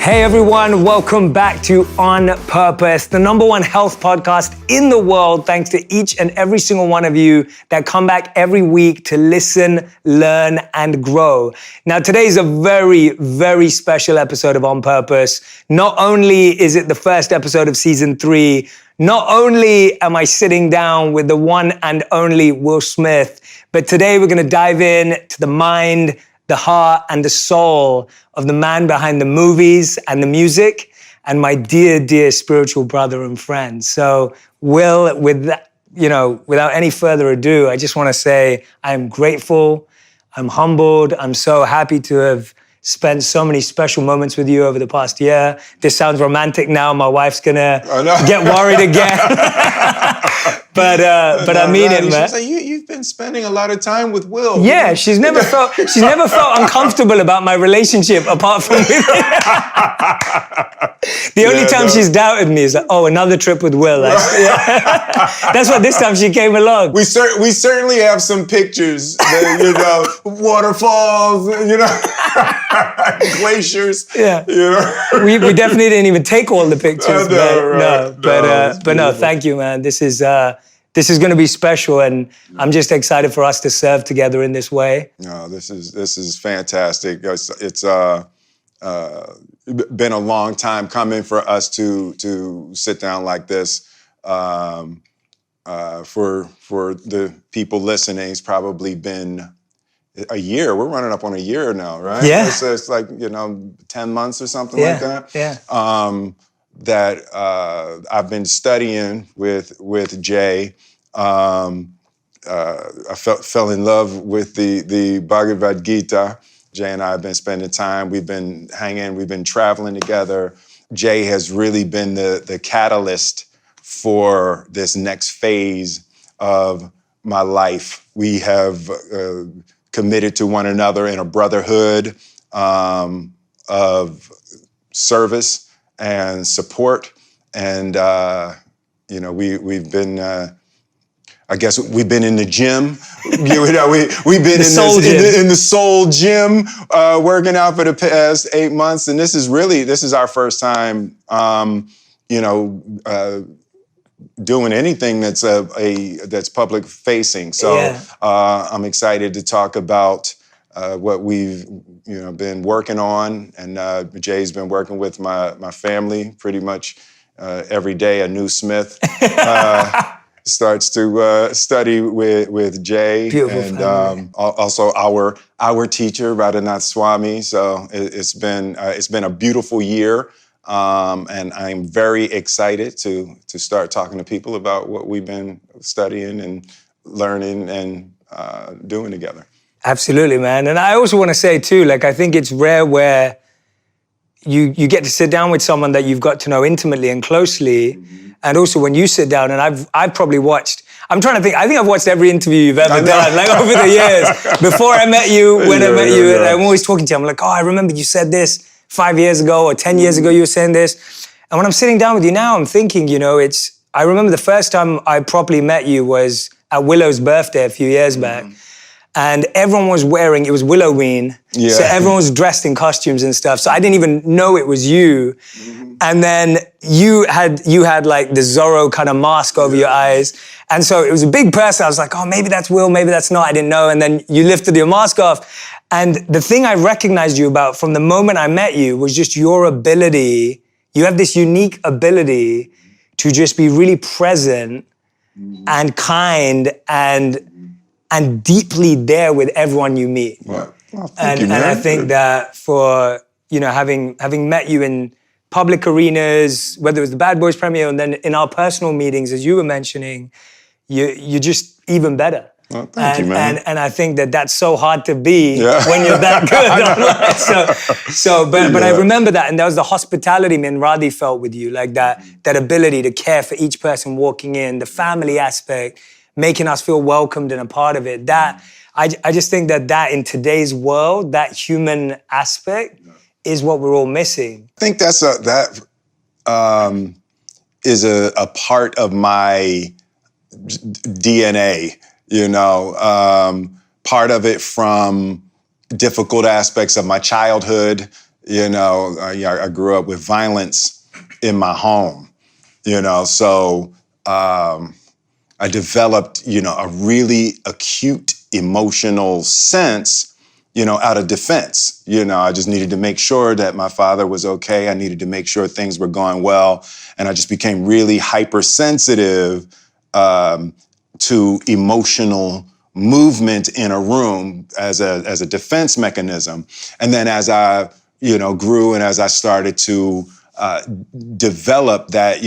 Hey everyone, welcome back to On Purpose, the #1 health podcast in the world, thanks to each and every single one of you that come back every week to listen, learn, and grow. Now today is a very, very special episode of On Purpose. Not only is it the first episode of season 3, not only am I sitting down with the one and only Will Smith, but today we're gonna dive in to the mind, the heart and the soul of the man behind the movies and the music, and my dear, dear spiritual brother and friend. So, Will, with that, without any further ado, I just want to say I am grateful, I'm humbled, I'm so happy to have spent so many special moments with you over the past year. This sounds romantic now. My wife's gonna get worried again. But I mean it, man. She's like, you've been spending a lot of time with Will. Yeah, she's never felt uncomfortable about my relationship apart from with The only time she's doubted me is like, oh, another trip with Will. That's what this time she came along. We certainly have some pictures, waterfalls, glaciers. Yeah. We definitely didn't even take all the pictures. But thank you, man. This is going to be special, and I'm just excited for us to serve together in this way. No, this is fantastic. It's been a long time coming for us to sit down like this. For the people listening, it's probably been a year. We're running up on a year now, right? Yeah. It's like 10 months or something like that. Yeah. That I've been studying with Jay. I fell in love with the Bhagavad Gita. Jay and I have been spending time. We've been hanging. We've been traveling together. Jay has really been the catalyst for this next phase of my life. We have committed to one another in a brotherhood of service and support, and we've been. I guess we've been in the gym. We've been in the soul gym, working out for the past 8 months, and this is our first time, doing anything that's public facing. So I'm excited to talk about what we've been working on, and Jay's been working with my family pretty much every day. A new Smith starts to study with Jay. Beautiful and also our teacher Radhanath Swami. So it's been a beautiful year. And I'm very excited to start talking to people about what we've been studying and learning and doing together. Absolutely, man. And I also want to say too, I think it's rare where you get to sit down with someone that you've got to know intimately and closely. Mm-hmm. And also when you sit down, and I've probably watched, I'm trying to think, I think I've watched every interview you've ever done, over the years. Before I met you, when I met you, and I'm always talking to you, I'm like, oh, I remember you said this 5 years ago or 10 years ago, you were saying this. And when I'm sitting down with you now, I'm thinking, I remember the first time I properly met you was at Willow's birthday a few years back. And everyone was it was Willoween. Yeah. So everyone was dressed in costumes and stuff. So I didn't even know it was you. Mm-hmm. And then you had like the Zorro kind of mask over your eyes. And so it was a big person. I was like, oh, maybe that's Will, maybe that's not. I didn't know. And then you lifted your mask off. And the thing I recognized you about from the moment I met you was just your ability. You have this unique ability to just be really present and kind and deeply there with everyone you meet. Well, thank you, man. And I think that for, having met you in public arenas, whether it was the Bad Boys premiere and then in our personal meetings, as you were mentioning, you're just even better. Well, thank you, man. And I think that's so hard to be when you're that good. But I remember that, and that was the hospitality me and Radhi felt with you, like that ability to care for each person walking in, the family aspect, making us feel welcomed and a part of it. That I just think that in today's world, that human aspect is what we're all missing. I think that is a part of my DNA. Part of it from difficult aspects of my childhood, I grew up with violence in my home, so I developed, a really acute emotional sense, out of defense. I just needed to make sure that my father was okay. I needed to make sure things were going well. And I just became really hypersensitive to emotional movement in a room as a defense mechanism. And then as I, grew and as I started to develop that,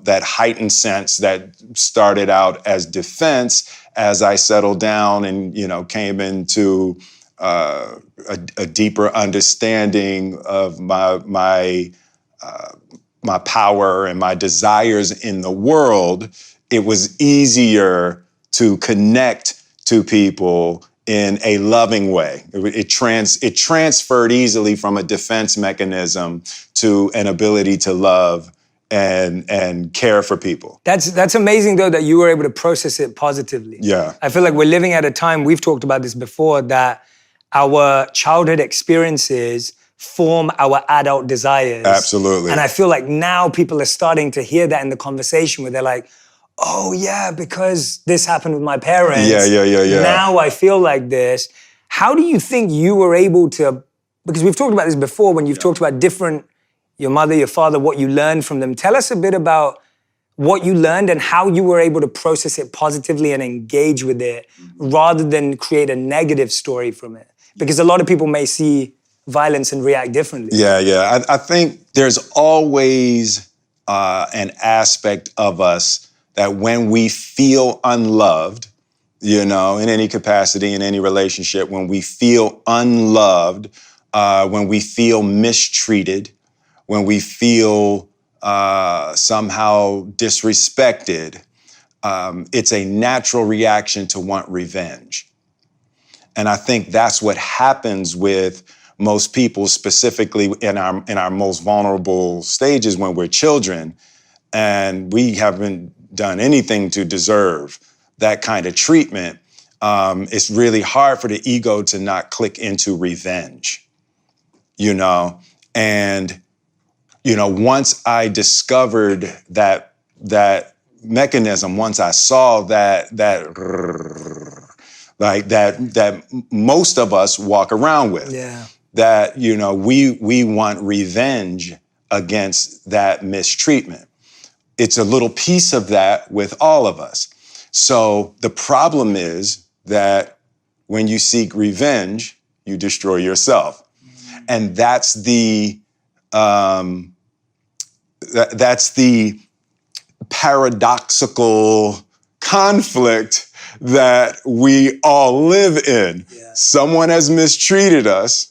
that heightened sense that started out as defense, as I settled down and, came into a deeper understanding of my power and my desires in the world, it was easier to connect to people in a loving way. It transferred easily from a defense mechanism to an ability to love and care for people. That's amazing though that you were able to process it positively. Yeah. I feel like we're living at a time, we've talked about this before, that our childhood experiences form our adult desires. Absolutely. And I feel like now people are starting to hear that in the conversation where they're like, oh yeah, because this happened with my parents. Yeah. Now I feel like this. How do you think you were able to, because we've talked about this before when you've talked about your mother, your father, what you learned from them. Tell us a bit about what you learned and how you were able to process it positively and engage with it rather than create a negative story from it. Because a lot of people may see violence and react differently. Yeah. I think there's always an aspect of us that when we feel unloved, in any capacity, in any relationship, when we feel unloved, when we feel mistreated, when we feel somehow disrespected, it's a natural reaction to want revenge. And I think that's what happens with most people, specifically in our most vulnerable stages when we're children, and we haven't done anything to deserve that kind of treatment. It's really hard for the ego to not click into revenge, and once I discovered that mechanism, once I saw that most of us walk around with, that we want revenge against that mistreatment. It's a little piece of that with all of us. So the problem is that when you seek revenge, you destroy yourself, and that's the paradoxical conflict that we all live in. Yeah. Someone has mistreated us.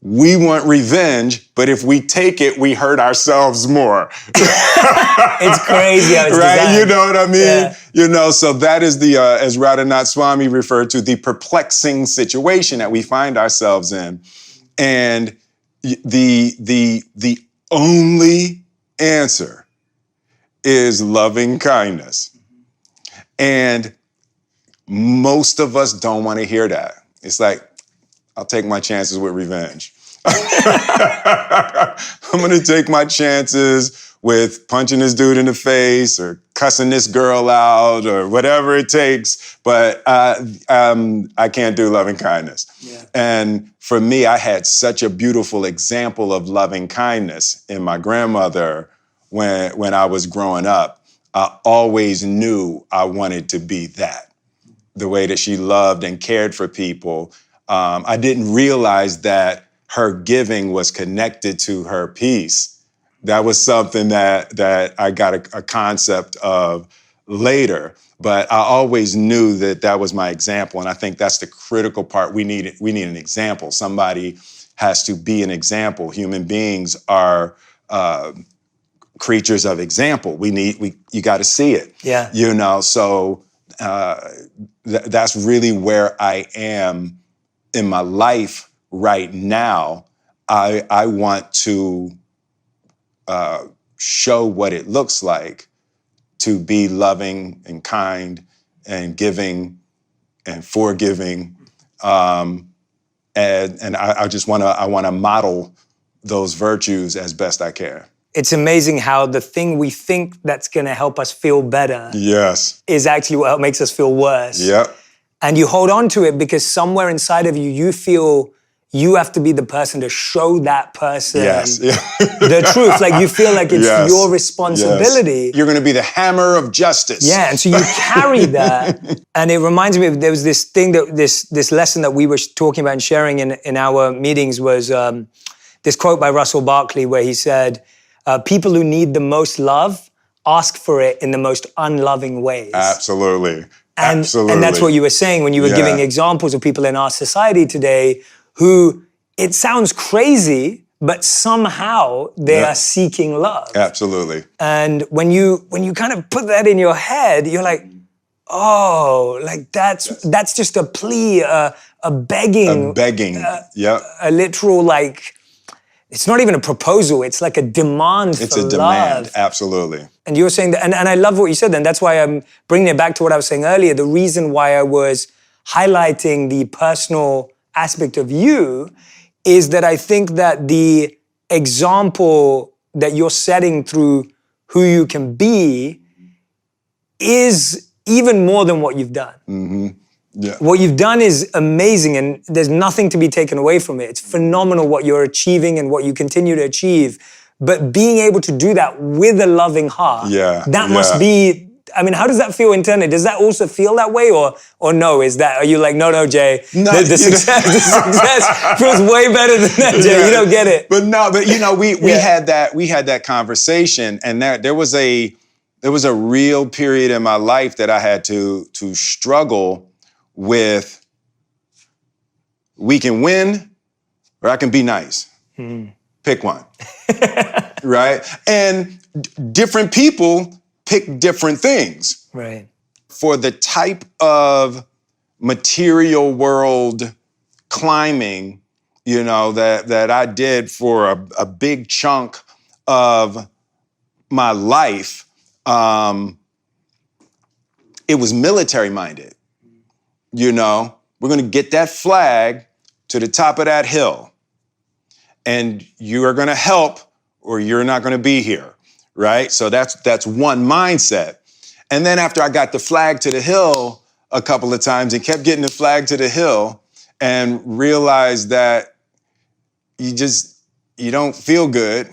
We want revenge, but if we take it, we hurt ourselves more. It's crazy how it's right? designed. You know what I mean? Yeah. So that is the, as Radhanath Swami referred to, the perplexing situation that we find ourselves in. And the only answer is loving kindness. And most of us don't want to hear that. It's like, I'll take my chances with revenge. I'm going to take my chances with punching this dude in the face or cussing this girl out or whatever it takes, but I can't do loving kindness. Yeah. And for me, I had such a beautiful example of loving kindness in my grandmother when I was growing up. I always knew I wanted to be that, the way that she loved and cared for people. I didn't realize that her giving was connected to her peace. That was something that I got a concept of later, but I always knew that was my example. And I think that's the critical part. We need an example. Somebody has to be an example. Human beings are creatures of example. You got to see it. Yeah. So that's really where I am in my life right now. I want to show what it looks like to be loving and kind and giving and forgiving, and I want to model those virtues as best I can. It's amazing how the thing we think that's going to help us feel better Yes. is actually what makes us feel worse. Yep. And you hold on to it because somewhere inside of you, you feel you have to be the person to show that person the truth. Like you feel like it's your responsibility. Yes. You're going to be the hammer of justice. Yeah, and so you carry that. And it reminds me of, there was this thing that, this lesson that we were talking about and sharing in our meetings was this quote by Russell Barkley where he said, people who need the most love ask for it in the most unloving ways. Absolutely. And that's what you were saying when you were giving examples of people in our society today who, it sounds crazy, but somehow they are seeking love. Absolutely. And when you kind of put that in your head, you're like, oh, like that's just a plea, a begging. A begging, a literal, like, it's not even a proposal, it's like a demand for love. It's a demand, absolutely. And you were saying that, and I love what you said then. That's why I'm bringing it back to what I was saying earlier. The reason why I was highlighting the personal aspect of you is that I think that the example that you're setting through who you can be is even more than what you've done. Mm-hmm. Yeah. What you've done is amazing and there's nothing to be taken away from it. It's phenomenal what you're achieving and what you continue to achieve. But being able to do that with a loving heart, that must be, I mean, how does that feel internally? Does that also feel that way or no? Are you like, no, Jay, the success feels way better than that, Jay. You don't get it. But we had that conversation and there was a real period in my life that I had to struggle with. We can win or I can be nice. Pick one. Right? And different people pick different things. Right. For the type of material world climbing, that I did for a big chunk of my life, it was military minded. We're going to get that flag to the top of that hill and you are going to help or you're not going to be here. Right? So that's one mindset. And then after I got the flag to the hill a couple of times and kept getting the flag to the hill and realized that you don't feel good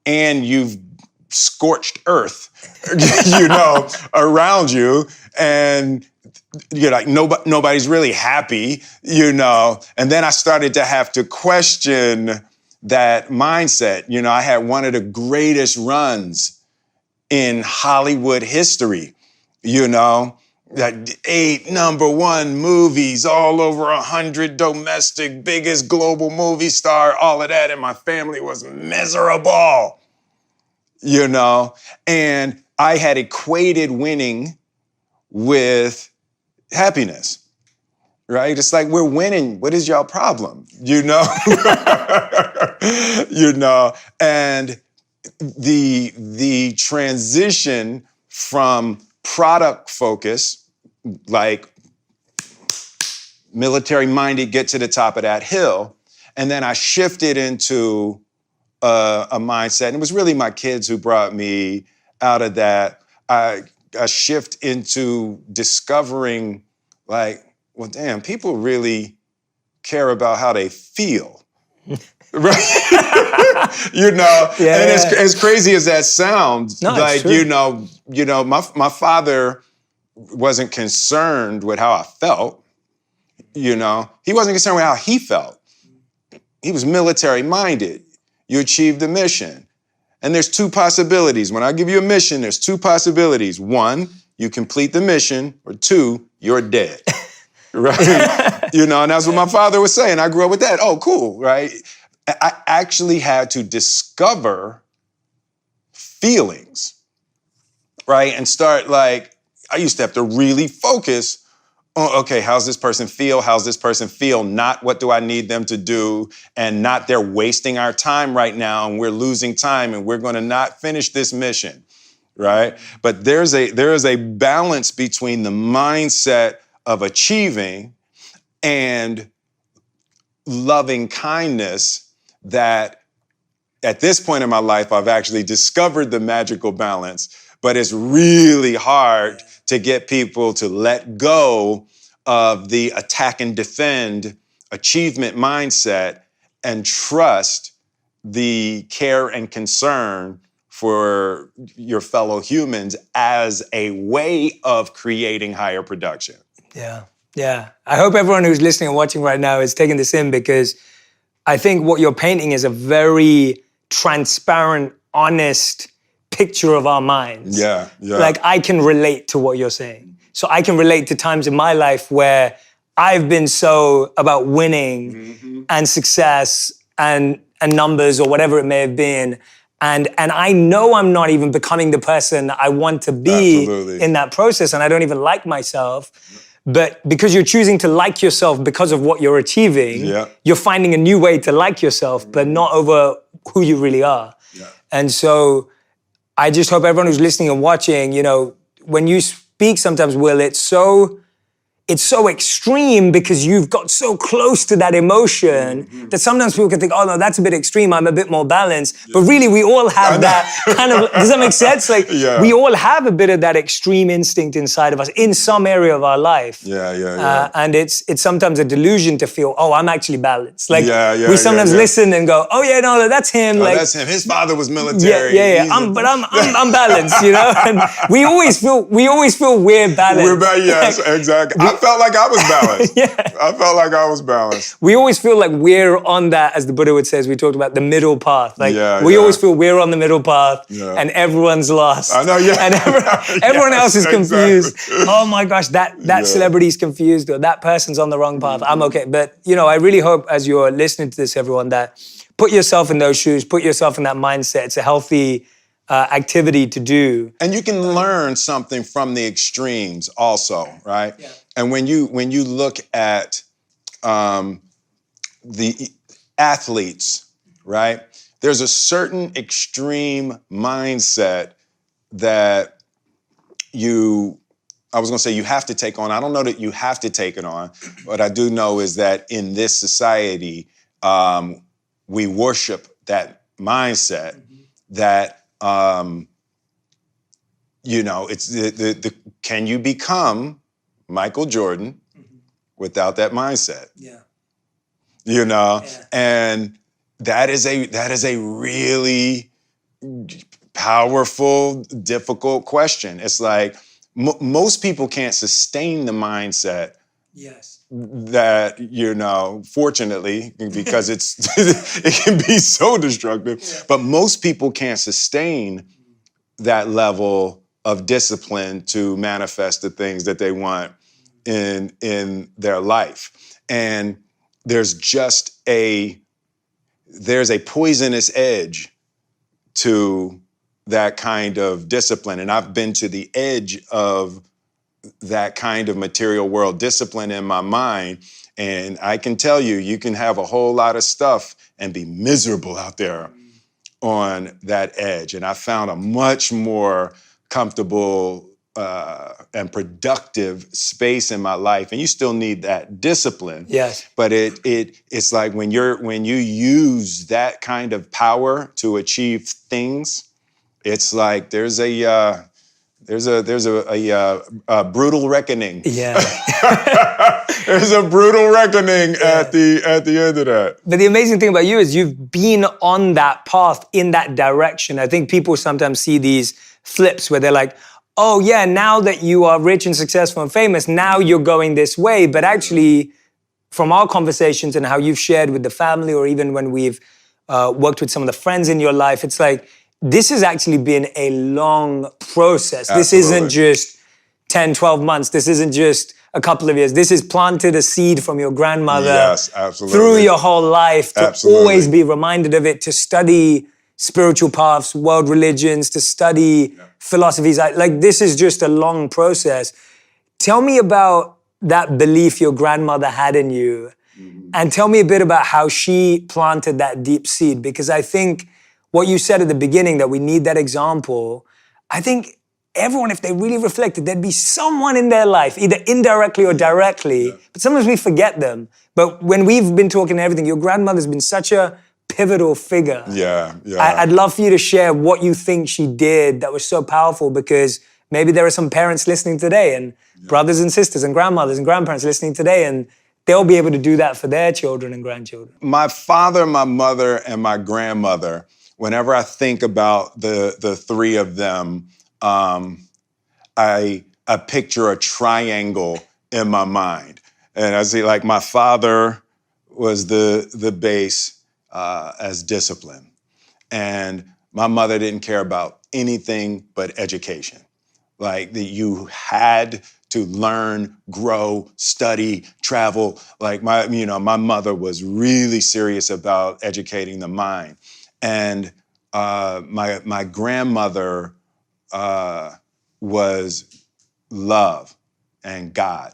and you've scorched earth, around you and you're like, nobody's really happy, and then I started to have to question that mindset. I had one of the greatest runs in Hollywood history, that 8 #1 movies, all over 100 domestic, biggest global movie star, all of that, and my family was miserable, and I had equated winning with happiness. Right? It's like, we're winning. What is y'all problem? And the transition from product focus, like military minded, get to the top of that hill. And then I shifted into a mindset, and it was really my kids who brought me out of that. I shift into discovering, like, well, damn, people really care about how they feel, right? And as crazy as that sounds, like, my father wasn't concerned with how I felt, he wasn't concerned with how he felt. He was military minded. You achieved the mission. And there's 2 possibilities. When I give you a mission, there's 2 possibilities. 1, you complete the mission, or 2, you're dead. Right? And that's what my father was saying. I grew up with that. Oh, cool, right? I actually had to discover feelings, right? And start, like, I used to have to really focus on, okay, how's this person feel? How's this person feel? Not what do I need them to do? And not they're wasting our time right now and we're losing time and we're going to not finish this mission, right? But there is a balance between the mindset of achieving and loving kindness that at this point in my life, I've actually discovered the magical balance, but it's really hard to get people to let go of the attack and defend achievement mindset and trust the care and concern for your fellow humans as a way of creating higher production. Yeah, yeah. I hope everyone who's listening and watching right now is taking this in, because I think what you're painting is a very transparent, honest picture of our minds. Yeah, yeah. Like, I can relate to what you're saying. So I can relate to times in my life where I've been so about winning and success and numbers or whatever it may have been. And I know I'm not even becoming the person I want to be in that process, and I don't even like myself. But because you're choosing to like yourself because of what you're achieving, you're finding a new way to like yourself, but not over who you really are. And so I just hope everyone who's listening and watching, you know, when you speak sometimes, Will, it's so extreme because you've got so close to that emotion that sometimes people can think, oh no, that's a bit extreme, I'm a bit more balanced. But really, we all have that kind of, does that make sense? Like, we all have a bit of that extreme instinct inside of us in some area of our life. And it's sometimes a delusion to feel, oh, I'm actually balanced. Like, we sometimes listen and go, oh yeah, no, that's him. Oh, like, that's him. His father was military. I'm balanced, you know? And we always feel we're balanced. Yes, exactly. I felt like I was balanced. I felt like I was balanced. We always feel like we're on that, as the Buddha would say, as we talked about, the middle path. Like, we always feel we're on the middle path and everyone's lost. I know, And everyone else is confused. Oh my gosh, that celebrity's confused, or that person's on the wrong path. I'm okay. But, you know, I really hope as you're listening to this, everyone, that put yourself in those shoes, put yourself in that mindset. It's a healthy activity to do. And you can learn something from the extremes also, right? And when you look at the athletes, right? There's a certain extreme mindset that you have to take on. I don't know that you have to take it on. What I do know is that in this society, we worship that mindset that, you know, it's the can you become Michael Jordan without that mindset? You know, and that is a really powerful, difficult question. It's like most people can't sustain the mindset. That, you know, fortunately, because it can be so destructive, but most people can't sustain that level of discipline to manifest the things that they want in their life. And there's a poisonous edge to that kind of discipline. And I've been to the edge of that kind of material world discipline in my mind. And I can tell you, you can have a whole lot of stuff and be miserable out there on that edge. And I found a much more comfortable and productive space in my life. And you still need that discipline. But it's like when you use that kind of power to achieve things, it's like there's a brutal reckoning. There's a brutal reckoning at the end of that. But the amazing thing about you is you've been on that path in that direction. I think people sometimes see these flips where they're like, oh yeah, now that you are rich and successful and famous, now you're going this way. But actually, from our conversations and how you've shared with the family, or even when we've worked with some of the friends in your life, it's like, this has actually been a long process. This isn't just 10, 12 months. This isn't just a couple of years. This has planted a seed from your grandmother through your whole life to always be reminded of it, to study spiritual paths, world religions, to study philosophies. Like, this is just a long process. Tell me about that belief your grandmother had in you, and tell me a bit about how she planted that deep seed, because I think what you said at the beginning, that we need that example, I think everyone, if they really reflected, there'd be someone in their life, either indirectly or directly, but sometimes we forget them. But when we've been talking and everything, your grandmother's been such a pivotal figure. Yeah, yeah. I'd love for you to share what you think she did that was so powerful, because maybe there are some parents listening today and brothers and sisters and grandmothers and grandparents listening today, and they'll be able to do that for their children and grandchildren. My father, my mother, and my grandmother, whenever I think about the three of them, I picture a triangle in my mind. And I see, like, my father was the base as discipline. And my mother didn't care about anything but education. Like, that you had to learn, grow, study, travel. Like, my mother was really serious about educating the mind. And my grandmother was love and God.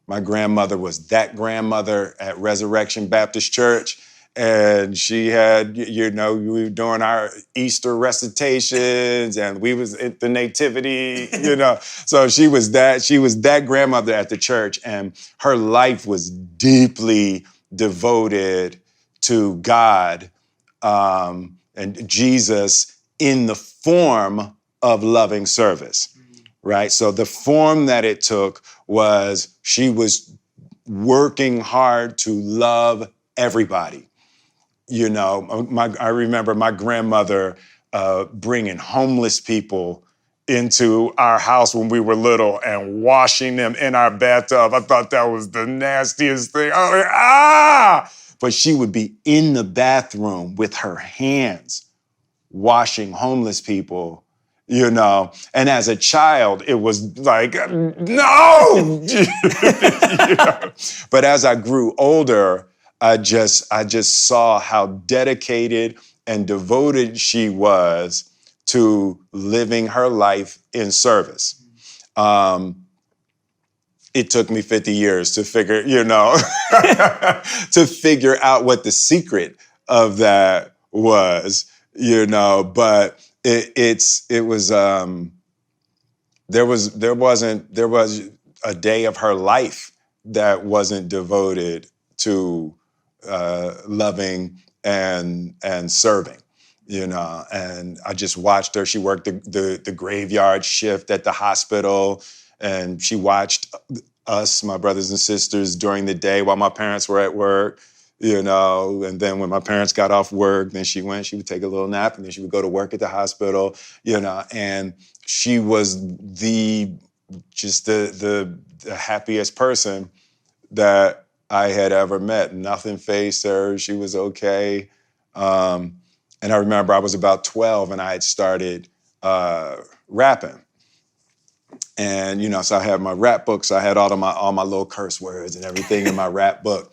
My grandmother was that grandmother at Resurrection Baptist Church. And she had, we were doing our Easter recitations and we was at the nativity, So she was that grandmother at the church, and her life was deeply devoted to God and Jesus in the form of loving service. Right? So the form that it took was she was working hard to love everybody. I remember my grandmother bringing homeless people into our house when we were little and washing them in our bathtub. I thought that was the nastiest thing. I was like, ah! But she would be in the bathroom with her hands washing homeless people. And as a child, it was like, no! But as I grew older, I just saw how dedicated and devoted she was to living her life in service. It took me 50 years to figure, to figure out what the secret of that was, but there was a day of her life that wasn't devoted to loving and serving, and I just watched her. She worked the graveyard shift at the hospital, and she watched us, my brothers and sisters, during the day while my parents were at work. And then when my parents got off work, then she would take a little nap, and then she would go to work at the hospital, and she was the happiest person that I had ever met. Nothing fazed her. She was okay. And I remember I was about 12 and I had started rapping. And, so I had my rap books. I had all my little curse words and everything in my rap book.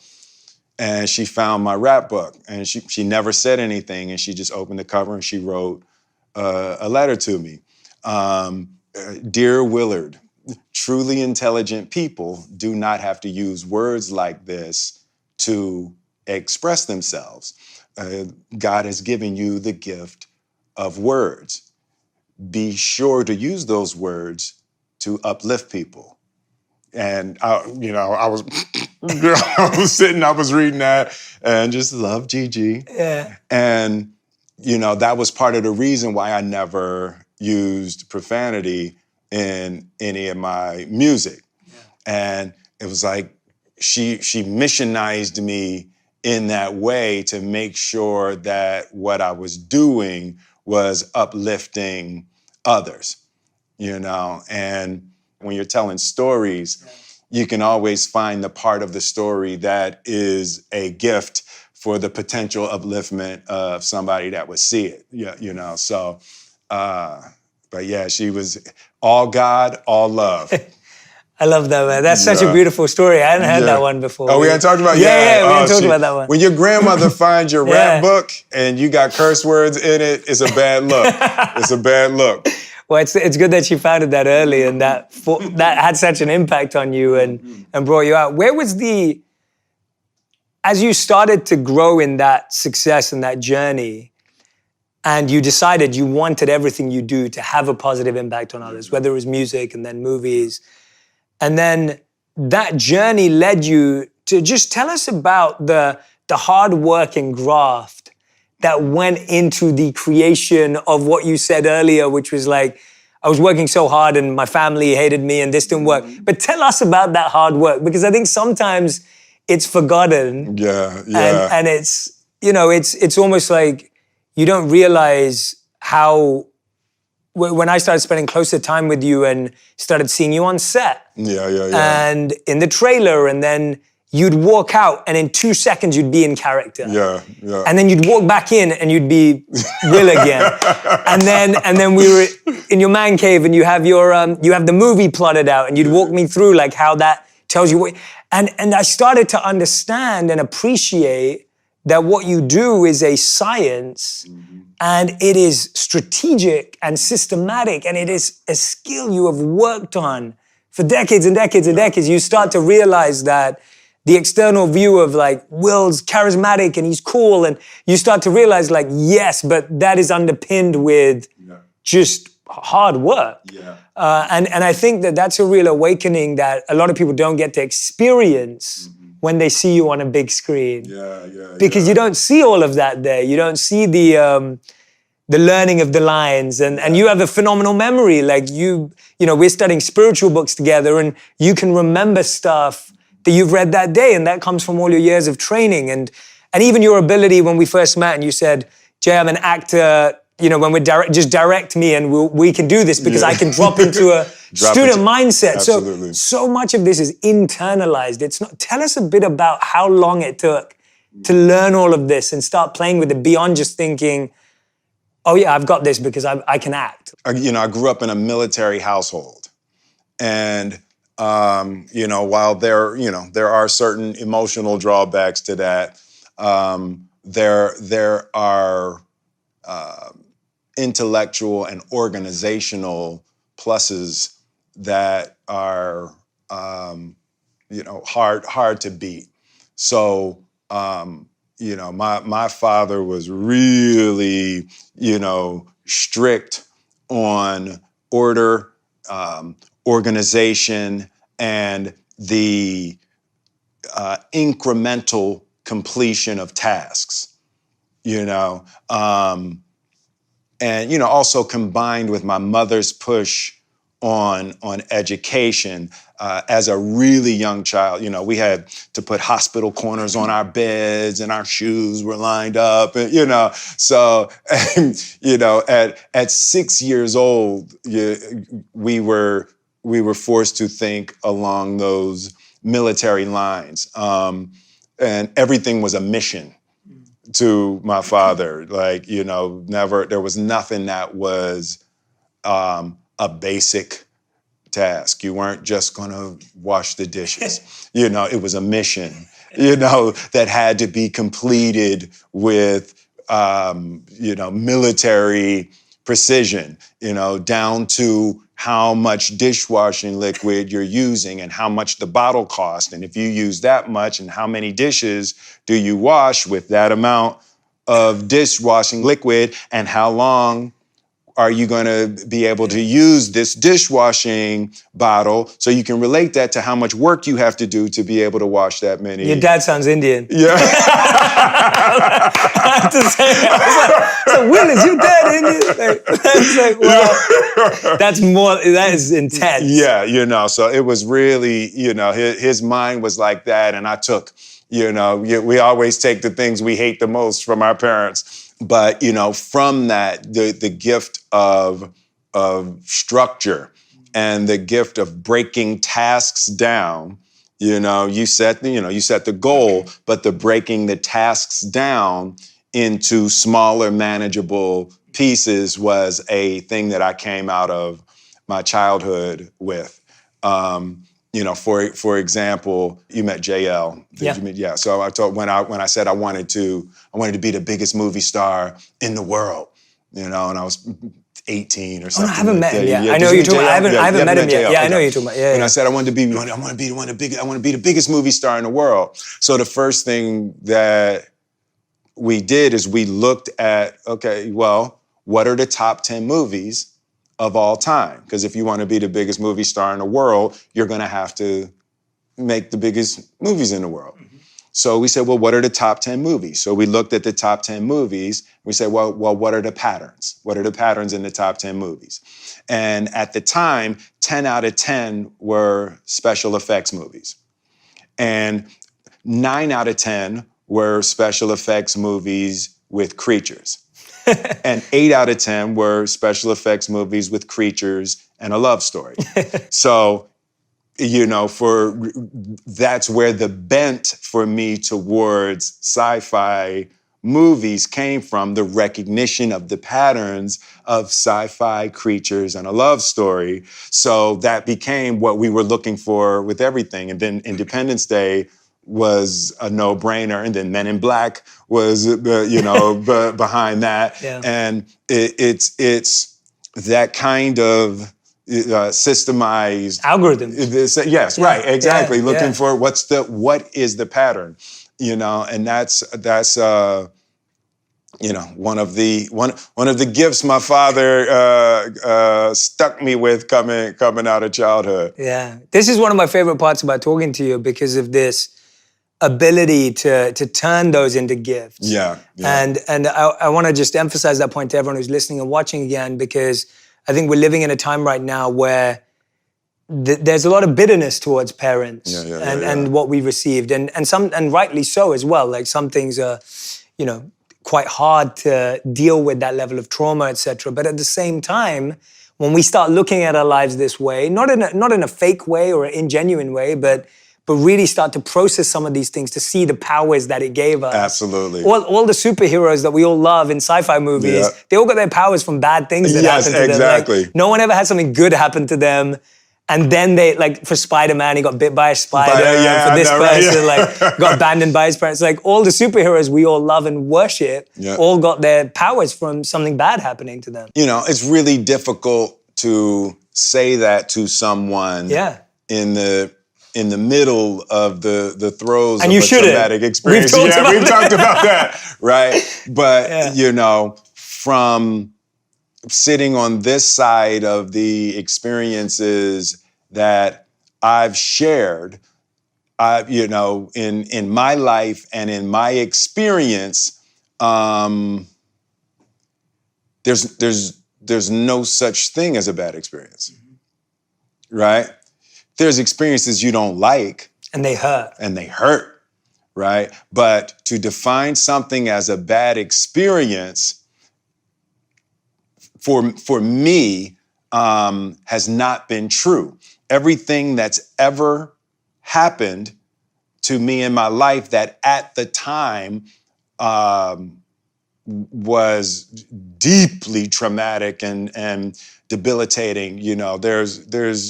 And she found my rap book, and she never said anything, and she just opened the cover and she wrote a letter to me. Dear Willard, truly intelligent people do not have to use words like this to express themselves. God has given you the gift of words. Be sure to use those words to uplift people. And I was sitting, I was reading that, and just love Gigi. Yeah. And that was part of the reason why I never used profanity in any of my music. Yeah. And it was like she missionized me in that way to make sure that what I was doing was uplifting others, and when you're telling stories, you can always find the part of the story that is a gift for the potential upliftment of somebody that would see it. Yeah, so, but yeah, she was all God, all love. I love that, man. That's such a beautiful story. I hadn't heard that one before. Oh, we hadn't talked about it? Yeah, we hadn't talked about that one. When your grandmother finds your rap book and you got curse words in it, it's a bad look. It's a bad look. Well, it's good that you found it that early, and that had such an impact on you and brought you out. Where was as you started to grow in that success and that journey, and you decided you wanted everything you do to have a positive impact on others, whether it was music and then movies, and then that journey led you to just tell us about the hard work and graft that went into the creation of what you said earlier, which was like, I was working so hard and my family hated me and this didn't work. But tell us about that hard work, because I think sometimes it's forgotten. Yeah, yeah. And it's, it's almost like you don't realize how, when I started spending closer time with you and started seeing you on set. Yeah. And in the trailer, and then you'd walk out and in 2 seconds you'd be in character. Yeah. And then you'd walk back in and you'd be Will again. and then we were in your man cave and you have you have the movie plotted out and you'd walk me through like how that tells you what, and I started to understand and appreciate that what you do is a science, and it is strategic and systematic, and it is a skill you have worked on for decades and decades and decades. You start to realize that the external view of like, Will's charismatic and he's cool, and you start to realize like, yes, but that is underpinned with just hard work. And I think that that's a real awakening that a lot of people don't get to experience when they see you on a big screen. Because you don't see all of that there. You don't see the learning of the lines, and you have a phenomenal memory. Like we're studying spiritual books together, and you can remember stuff that you've read that day, and that comes from all your years of training, and even your ability when we first met, and you said, "Jay, I'm an actor. When we're just direct me, and we can do this because I can drop into a student mindset." Absolutely. So much of this is internalized. It's not. Tell us a bit about how long it took to learn all of this and start playing with it beyond just thinking, "Oh yeah, I've got this because I can act." I grew up in a military household, and while there are certain emotional drawbacks to that, there are intellectual and organizational pluses that are hard to beat. So my father was really strict on order, organization, and the incremental completion of tasks. And also combined with my mother's push on education. As a really young child, we had to put hospital corners on our beds, and our shoes were lined up, and so at 6 years old, we were forced to think along those military lines, and everything was a mission to my father. Like, there was nothing that was a basic task. You weren't just gonna wash the dishes. It was a mission, that had to be completed with, military precision, down to how much dishwashing liquid you're using and how much the bottle costs. And if you use that much, and how many dishes do you wash with that amount of dishwashing liquid, and how long are you going to be able to use this dishwashing bottle, so you can relate that to how much work you have to do to be able to wash that many. Your dad sounds Indian. Yeah. I have to say, I was like, Will, is your dad Indian? It's like, wow, that is intense. Yeah, so it was really, his mind was like that, and I took, we always take the things we hate the most from our parents. But, from that, the gift of structure and the gift of breaking tasks down, you set the goal, but the breaking the tasks down into smaller, manageable pieces was a thing that I came out of my childhood with. For example, you met JL. Yeah. So I told when I said I wanted to be the biggest movie star in the world, and I was 18 or something. I haven't met him yet. I know you're talking about. I haven't met him yet. Yeah, I know you're talking about. Yeah. And I said I want to be the biggest movie star in the world. So the first thing that we did is we looked at, okay, well, what are the top 10 movies of all time? Because if you want to be the biggest movie star in the world, you're going to have to make the biggest movies in the world. So we said, well, what are the top 10 movies? So we looked at the top 10 movies. We said, well, what are the patterns? What are the patterns in the top 10 movies? And at the time, 10 out of 10 were special effects movies. And 9 out of 10 were special effects movies with creatures. And 8 out of 10 were special effects movies with creatures and a love story. So, that's where the bent for me towards sci-fi movies came from, the recognition of the patterns of sci-fi creatures and a love story. So that became what we were looking for with everything. And then Independence Day was a no-brainer, and then Men in Black was, behind that. Yeah. And it's that kind of systemized algorithms. Yes, yeah, right, exactly. Yeah, Looking for what is the pattern, and that's one of the gifts my father stuck me with coming out of childhood. Yeah, this is one of my favorite parts about talking to you, because of this ability to turn those into gifts. Yeah. And I want to just emphasize that point to everyone who's listening and watching again, because I think we're living in a time right now where there's a lot of bitterness towards parents and what we received, and rightly so as well. Like, some things are, quite hard to deal with, that level of trauma, etc. But at the same time, when we start looking at our lives this way, not in a fake way or an ingenuine way, but really start to process some of these things, to see the powers that it gave us. Absolutely. All the superheroes that we all love in sci-fi movies, they all got their powers from bad things that happened to them. Exactly. Like, no one ever had something good happen to them. And then they, like, for Spider-Man, he got bit by a spider. For this person, got abandoned by his parents. Like, all the superheroes we all love and worship all got their powers from something bad happening to them. It's really difficult to say that to someone in the middle of the throes of a traumatic experience. We've talked about that, right? But, from sitting on this side of the experiences that I've shared, in my life and in my experience, there's no such thing as a bad experience, right? There's experiences you don't like. And they hurt. Right? But to define something as a bad experience, for me, has not been true. Everything that's ever happened to me in my life that at the time was deeply traumatic and debilitating. There's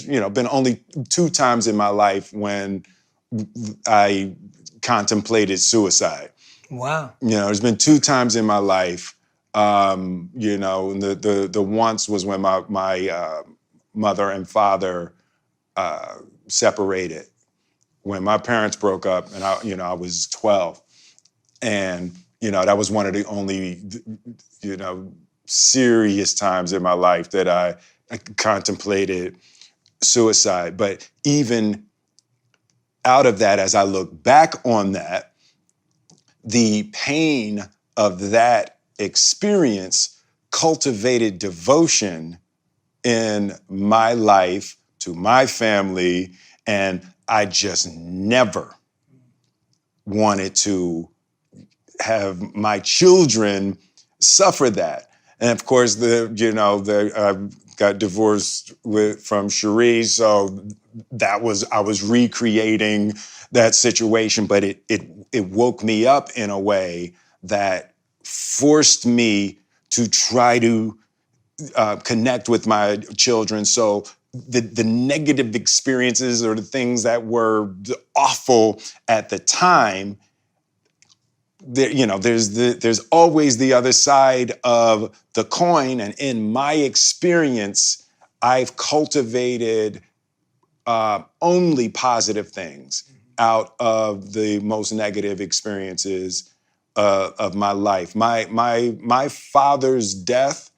been only 2 times in my life when I contemplated suicide. Wow. There's been 2 times in my life. And the once was when my mother and father separated, when my parents broke up, and I was 12, and that was one of the only serious times in my life that I contemplated suicide. But even out of that, as I look back on that, the pain of that experience cultivated devotion in my life to my family, and I just never wanted to have my children suffer that. And of course, I got divorced from Cherie, so I was recreating that situation, but it woke me up in a way that forced me to try to connect with my children. So the negative experiences, or the things that were awful at the time, there's always the other side of the coin. And in my experience, I've cultivated only positive things out of the most negative experiences of my life. My father's death,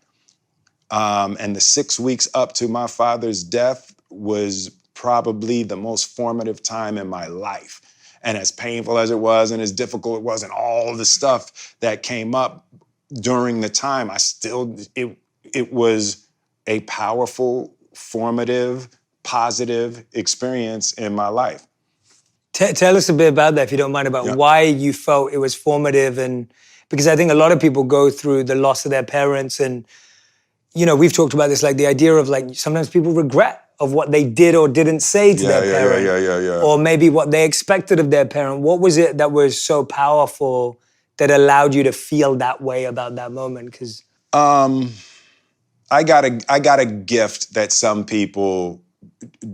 and the 6 weeks up to my father's death, was probably the most formative time in my life. And as painful as it was and as difficult it was and all the stuff that came up during the time, it was a powerful, formative, positive experience in my life. Tell us a bit about that, if you don't mind, about Yeah. why you felt it was formative. And because I think a lot of people go through the loss of their parents, and we've talked about this, like the idea of like sometimes people regret of what they did or didn't say to their parent, Yeah. or maybe what they expected of their parent. What was it that was so powerful that allowed you to feel that way about that moment? Because I got a gift that some people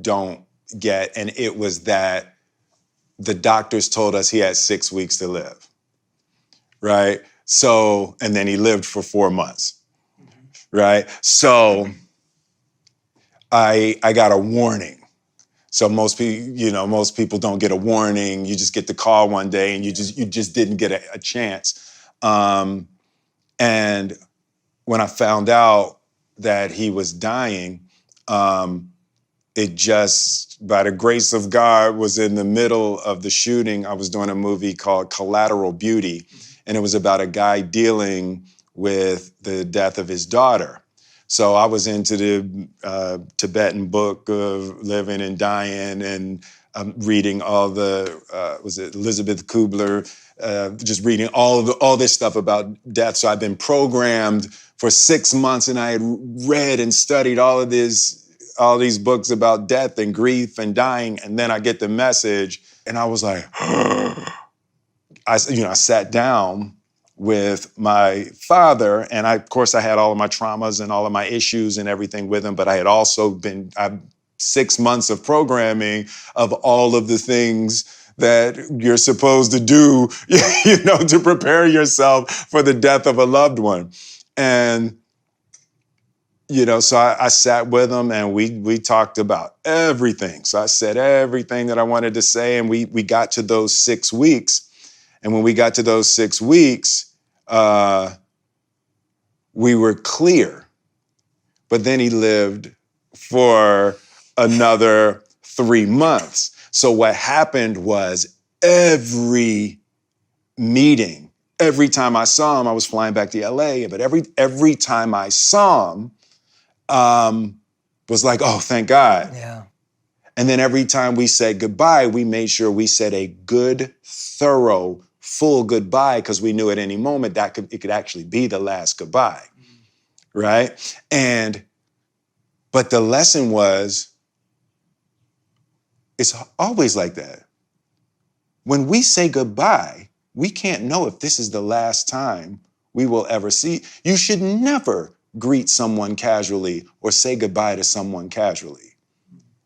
don't get, and it was that the doctors told us he had 6 weeks to live, right? So, and then he lived for 4 months, right? So I got a warning. So most people don't get a warning. You just get the call one day, and you just didn't get a chance. And when I found out that he was dying, it just, by the grace of God, was in the middle of the shooting. I was doing a movie called Collateral Beauty, and it was about a guy dealing with the death of his daughter. So I was into the Tibetan book of living and dying, and reading all the, was it Elizabeth Kubler, just reading all this stuff about death. So I've been programmed for 6 months, and I had read and studied all these books about death and grief and dying, and then I get the message, and I was like, I sat down with my father, and of course I had all of my traumas and all of my issues and everything with him, but I had also I've 6 months of programming of all of the things that you're supposed to do, to prepare yourself for the death of a loved one. And so I sat with him, and we talked about everything. So I said everything that I wanted to say, and we got to those 6 weeks. And when we got to those 6 weeks, we were clear. But then he lived for another 3 months. So what happened was every meeting, every time I saw him, I was flying back to LA, but every time I saw him, was like, oh, thank God. yeah. And then every time we said goodbye, we made sure we said a good, thorough, full goodbye, because we knew at any moment it could actually be the last goodbye, right? But the lesson was, it's always like that. When we say goodbye, we can't know if this is the last time we will ever see. You should never greet someone casually or say goodbye to someone casually.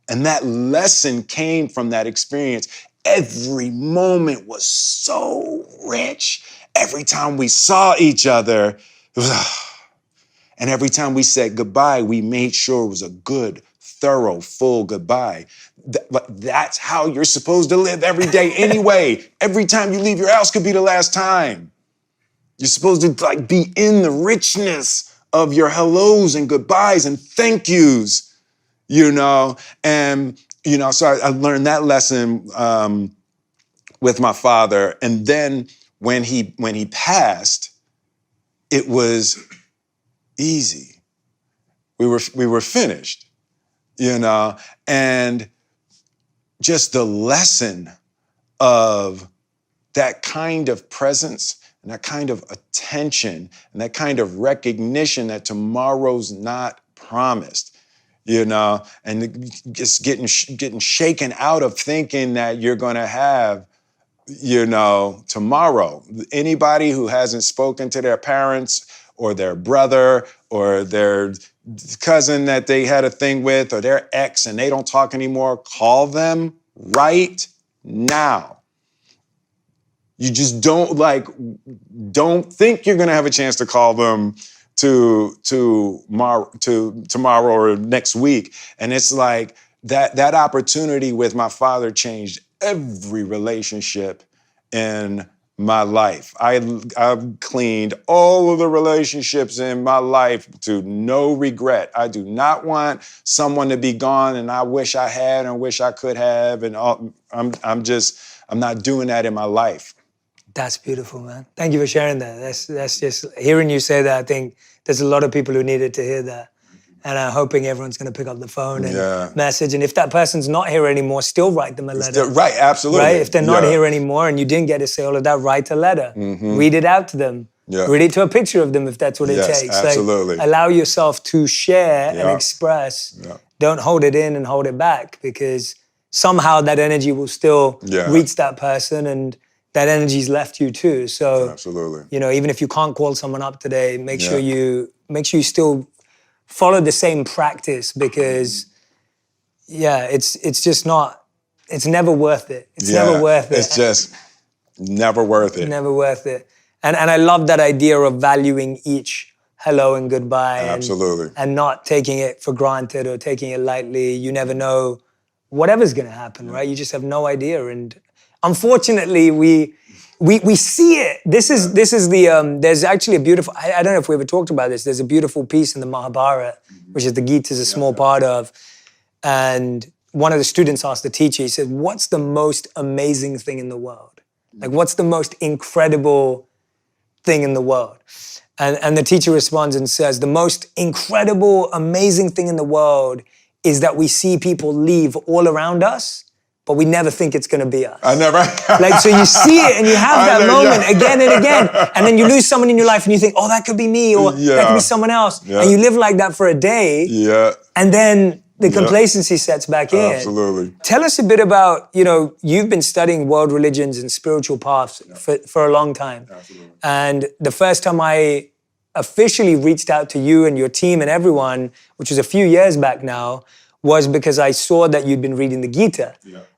And that lesson came from that experience. Every moment was so rich. Every time we saw each other, it was, and every time we said goodbye, we made sure it was a good, thorough, full goodbye. But that's how you're supposed to live every day anyway. Every time you leave your house could be the last time. You're supposed to be in the richness of your hellos and goodbyes and thank yous. And, so I learned that lesson with my father. And then when he passed, it was easy. We were finished, and just the lesson of that kind of presence and that kind of attention and that kind of recognition that tomorrow's not promised. And just getting shaken out of thinking that you're going to have, tomorrow. Anybody who hasn't spoken to their parents or their brother or their cousin that they had a thing with or their ex and they don't talk anymore, call them right now. You just don't think you're going to have a chance to call them to tomorrow or next week. And it's like that opportunity with my father changed every relationship in my life. I've cleaned all of the relationships in my life to no regret. I do not want someone to be gone and I wish I had and wish I could have. And I'm I'm not doing that in my life. That's beautiful, man. Thank you for sharing that. That's just, hearing you say that, I think there's a lot of people who needed to hear that. And I'm hoping everyone's going to pick up the phone and message. And if that person's not here anymore, still write them a letter. Right, absolutely. Right? If they're not here anymore and you didn't get to say all of that, write a letter. Read it out to them. Read it to a picture of them if that's what it takes. Absolutely. Like, allow yourself to share and express. Don't hold it in and hold it back, because somehow that energy will still reach that person, and that energy's left you too. So absolutely. You know, even if you can't call someone up today, make sure you still follow the same practice, because it's just not, it's never worth it. It's never worth it. It's just never worth it. Never worth it. And I love that idea of valuing each hello and goodbye. Absolutely. And not taking it for granted or taking it lightly. You never know whatever's gonna happen, right? You just have no idea. And unfortunately, we see it. This is the, there's actually a beautiful, I don't know if we ever talked about this, there's a beautiful piece in the Mahabharata, which is the Gita is a small part of. And one of the students asked the teacher, he said, what's the most amazing thing in the world? Like, what's the most incredible thing in the world? And the teacher responds and says, the most incredible, amazing thing in the world is that we see people leave all around us, but we never think it's gonna be us. I never. Like, so you see it and you have that moment again and again, and then you lose someone in your life and you think, oh, that could be me, or that could be someone else. And you live like that for a day, and then the complacency sets back in. Absolutely. Tell us a bit about, you know, you've been studying world religions and spiritual paths for a long time. Absolutely. And the first time I officially reached out to you and your team and everyone, which was a few years back now, was because I saw that you'd been reading the Gita.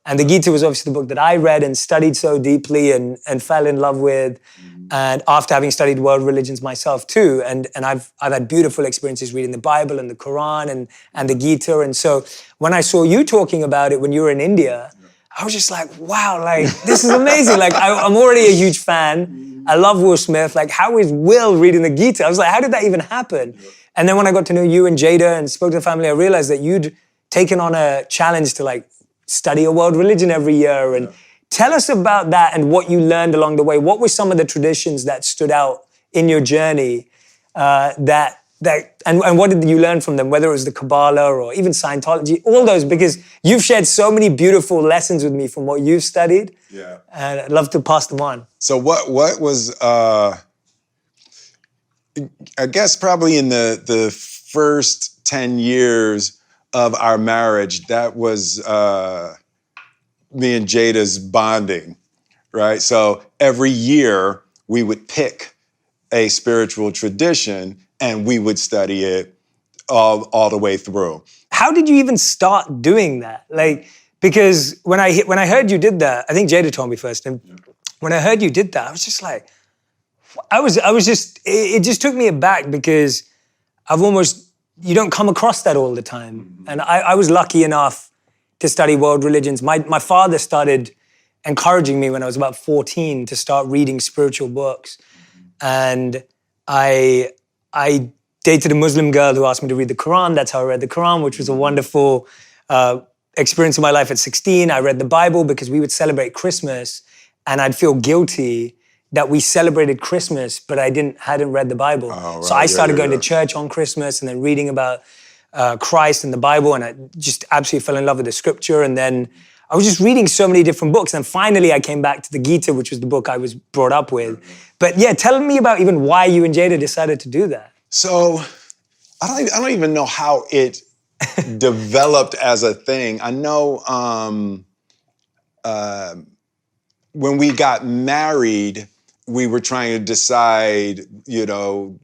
And the Gita was obviously the book that I read and studied so deeply and fell in love with. And after having studied world religions myself too, and I've had beautiful experiences reading the Bible and the Quran and the Gita. And so when I saw you talking about it when you were in India, I was just like, wow, like, this is amazing. Like, I'm already a huge fan. I love Will Smith. Like, how is Will reading the Gita? I was like, how did that even happen? And then when I got to know you and Jada and spoke to the family, I realized that you'd taken on a challenge to, like, study a world religion every year. And tell us about that and what you learned along the way. What were some of the traditions that stood out in your journey and what did you learn from them, whether it was the Kabbalah or even Scientology, all those, because you've shared so many beautiful lessons with me from what you've studied. And I'd love to pass them on. So what was, I guess probably in the first 10 years of our marriage, that was me and Jada's bonding, right? So every year we would pick a spiritual tradition and we would study it all the way through. How did you even start doing that? Like, because when I heard you did that, I think Jada told me first, and when I heard you did that, I was just like, it just took me aback, because you don't come across that all the time. And I was lucky enough to study world religions. My father started encouraging me when I was about 14 to start reading spiritual books. And I dated a Muslim girl who asked me to read the Quran. That's how I read the Quran, which was a wonderful experience in my life at 16. I read the Bible because we would celebrate Christmas, and I'd feel guilty that we celebrated Christmas, but I hadn't read the Bible. Oh, right. So I started going to church on Christmas and then reading about Christ and the Bible, and I just absolutely fell in love with the scripture. And then I was just reading so many different books. And finally I came back to the Gita, which was the book I was brought up with. But yeah, tell me about even why you and Jada decided to do that. So I don't even know how it developed as a thing. I know when we got married, we were trying to decide, you know,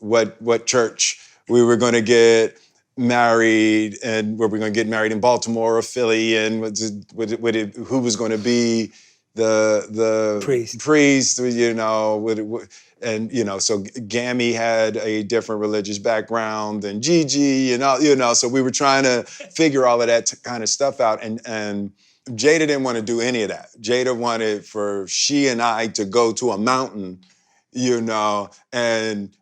what church we were going to get married, and were we going to get married in Baltimore or Philly, and who was going to be the priest, you know, and you know, so Gammy had a different religious background than Gigi, and all, you know, so we were trying to figure all of that kind of stuff out, and Jada didn't want to do any of that. Jada wanted for she and I to go to a mountain, you know, and,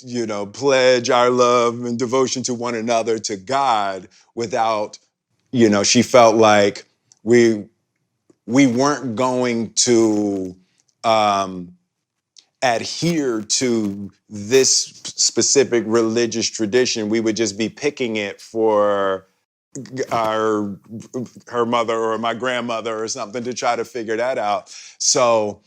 you know, pledge our love and devotion to one another, to God, without, you know, she felt like we we weren't going to adhere to this specific religious tradition. We would just be picking it for her mother or my grandmother or something to try to figure that out. So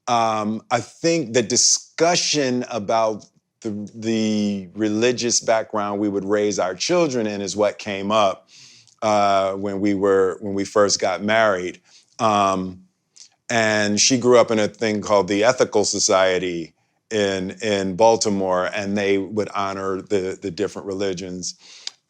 I think the discussion about the religious background we would raise our children in is what came up when we first got married. And she grew up in a thing called the Ethical Society in Baltimore, and they would honor the different religions.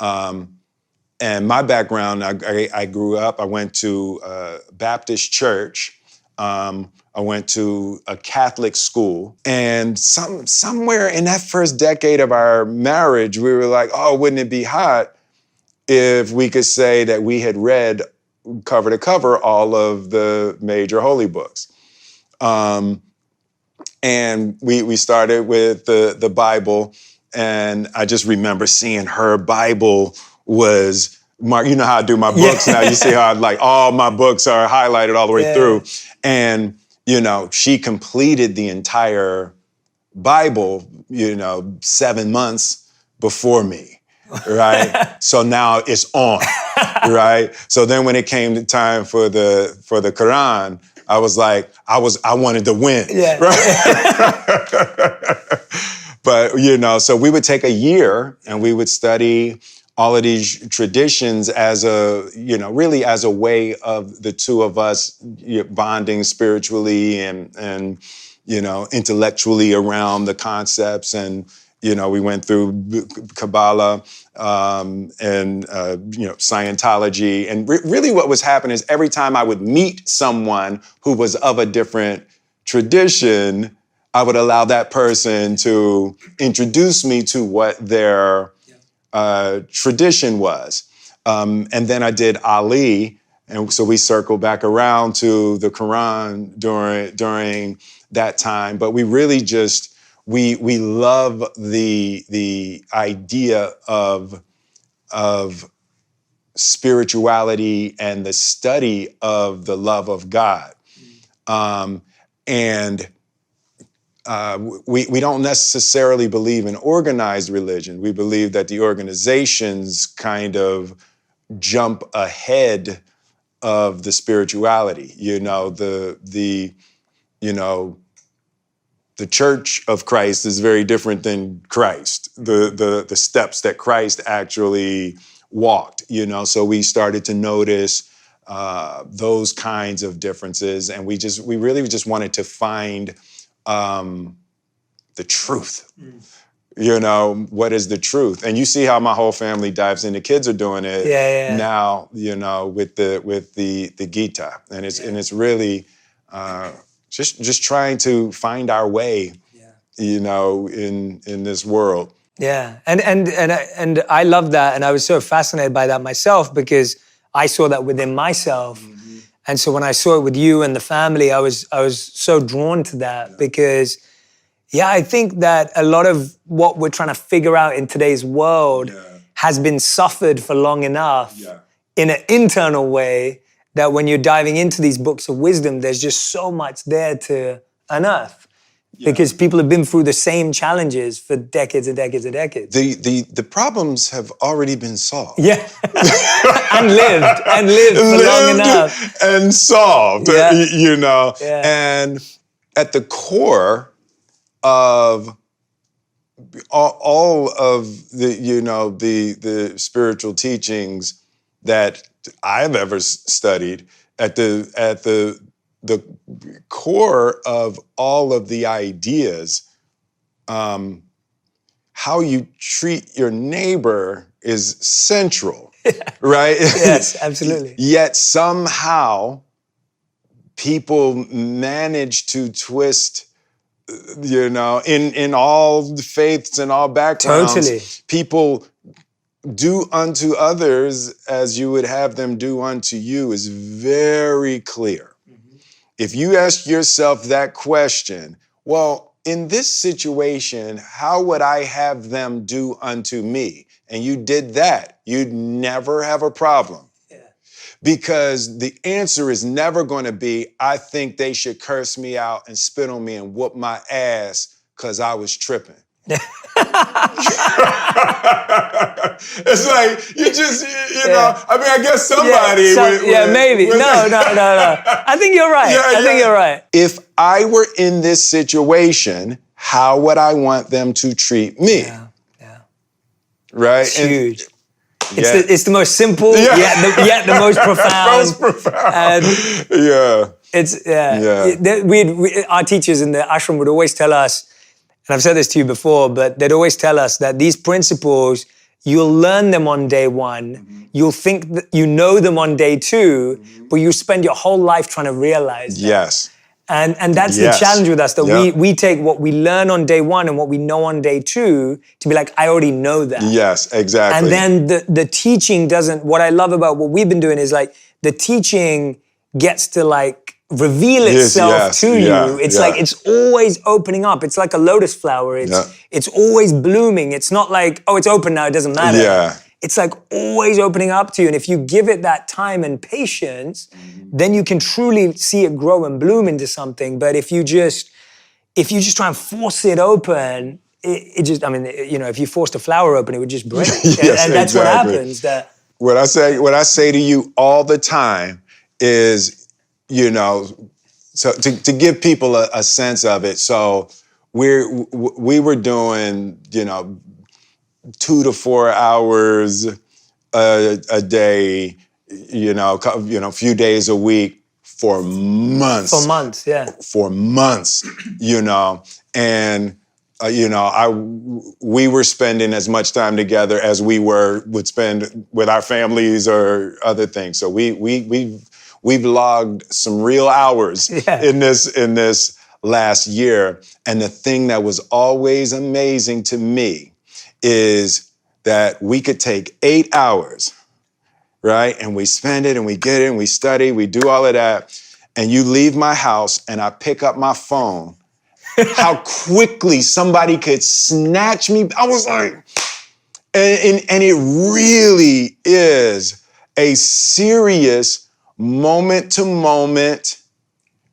And my background, I grew up, I went to a Baptist church. I went to a Catholic school. And somewhere in that first decade of our marriage, we were like, oh, wouldn't it be hot if we could say that we had read cover to cover all of the major holy books? And we started with the Bible. And I just remember seeing her Bible was marked. You know how I do my books now. You see how all my books are highlighted all the way through. And, she completed the entire Bible, 7 months before me, right? So now it's on, right? So then when it came to time for the Quran, I was like, I wanted to win, right? But, so we would take a year and we would study all of these traditions as really as a way of the two of us bonding spiritually and intellectually around the concepts. And, we went through Kabbalah and Scientology. And really what was happening is every time I would meet someone who was of a different tradition, I would allow that person to introduce me to what their tradition was. And then I did Ali. And so we circled back around to the Quran during that time. But we really just, we love the idea of spirituality and the study of the love of God. And we don't necessarily believe in organized religion. We believe that the organizations kind of jump ahead of the spirituality. The Church of Christ is very different than Christ. The steps that Christ actually walked. So we started to notice those kinds of differences, and we really just wanted to find the truth. What is the truth? And you see how my whole family dives in. The kids are doing it now, with the Gita. And it's really just trying to find our way, in this world. Yeah. And I love that. And I was so fascinated by that myself because I saw that within myself. Mm-hmm. And so when I saw it with you and the family, I was so drawn to that because I think that a lot of what we're trying to figure out in today's world has been suffered for long enough in an internal way that when you're diving into these books of wisdom, there's just so much there to unearth because people have been through the same challenges for decades and decades and decades. The problems have already been solved. Yeah. and lived for long enough. And solved, Yeah. And at the core of all of the spiritual teachings that I've ever studied, at the core of all of the ideas, how you treat your neighbor is central, right? Yes, absolutely. Yet somehow people manage to twist, in all faiths and all backgrounds. Totally. People do unto others as you would have them do unto you is very clear. Mm-hmm. If you ask yourself that question, well, in this situation, how would I have them do unto me? And you did that, you'd never have a problem. Yeah. because the answer is never going to be, I think they should curse me out and spit on me and whoop my ass because I was tripping. It's like, you just, you know, I mean, I guess somebody maybe. No. I think you're right. I think you're right. If I were in this situation, how would I want them to treat me? Yeah. Right? It's huge. It's the most simple, yet the most profound. Most profound. Our teachers in the ashram would always tell us, and I've said this to you before, but they'd always tell us that these principles, you'll learn them on day one, you'll think that you know them on day two, but you spend your whole life trying to realize them. Yes. And that's the challenge with us, that we take what we learn on day one and what we know on day two to be like, I already know that. Yes, exactly. And then the teaching doesn't, what I love about what we've been doing is like, the teaching gets to like reveal itself to you. It's like, it's always opening up. It's like a lotus flower. It's always blooming. It's not like, oh, it's open now, it doesn't matter. Yeah. It's like always opening up to you. And if you give it that time and patience, then you can truly see it grow and bloom into something. But if you just try and force it open, it just, I mean, you know, if you forced a flower open, it would just break. Yes, and that's what happens. What I say to you all the time is, you know, so to give people a sense of it. So we were doing, you know, 2 to 4 hours a day, you know, a few days a week for months. For months, yeah. For months, you know, and you know, we were spending as much time together as we would spend with our families or other things. So we've logged some real hours in this last year, and the thing that was always amazing to me is that we could take 8 hours, right? And we spend it and we get it and we study, we do all of that. And you leave my house and I pick up my phone, how quickly somebody could snatch me. I was like, and it really is a serious moment to moment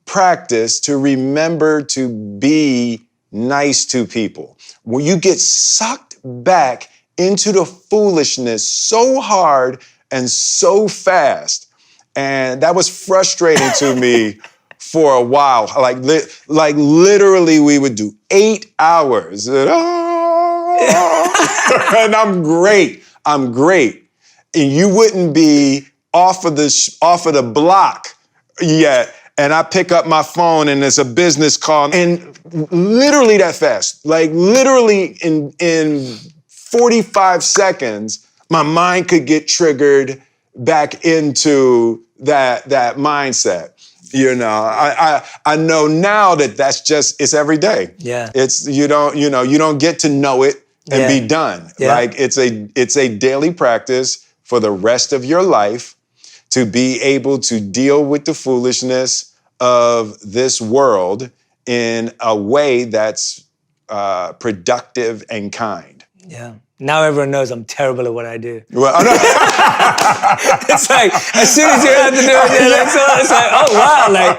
practice to remember to be nice to people. When you get sucked back into the foolishness so hard and so fast. And that was frustrating to me for a while. Like literally we would do 8 hours. And I'm great. And you wouldn't be off of the block yet. And I pick up my phone and it's a business call, and literally that fast, like literally in 45 seconds, my mind could get triggered back into that mindset. You know, I know now that's just, it's every day. Yeah. It's, you don't get to know it and be done. Like it's a daily practice for the rest of your life to be able to deal with the foolishness of this world in a way that's productive and kind. Yeah. Now everyone knows I'm terrible at what I do. Well, I know. It's like, as soon as you have to do it, it's like, oh wow, like,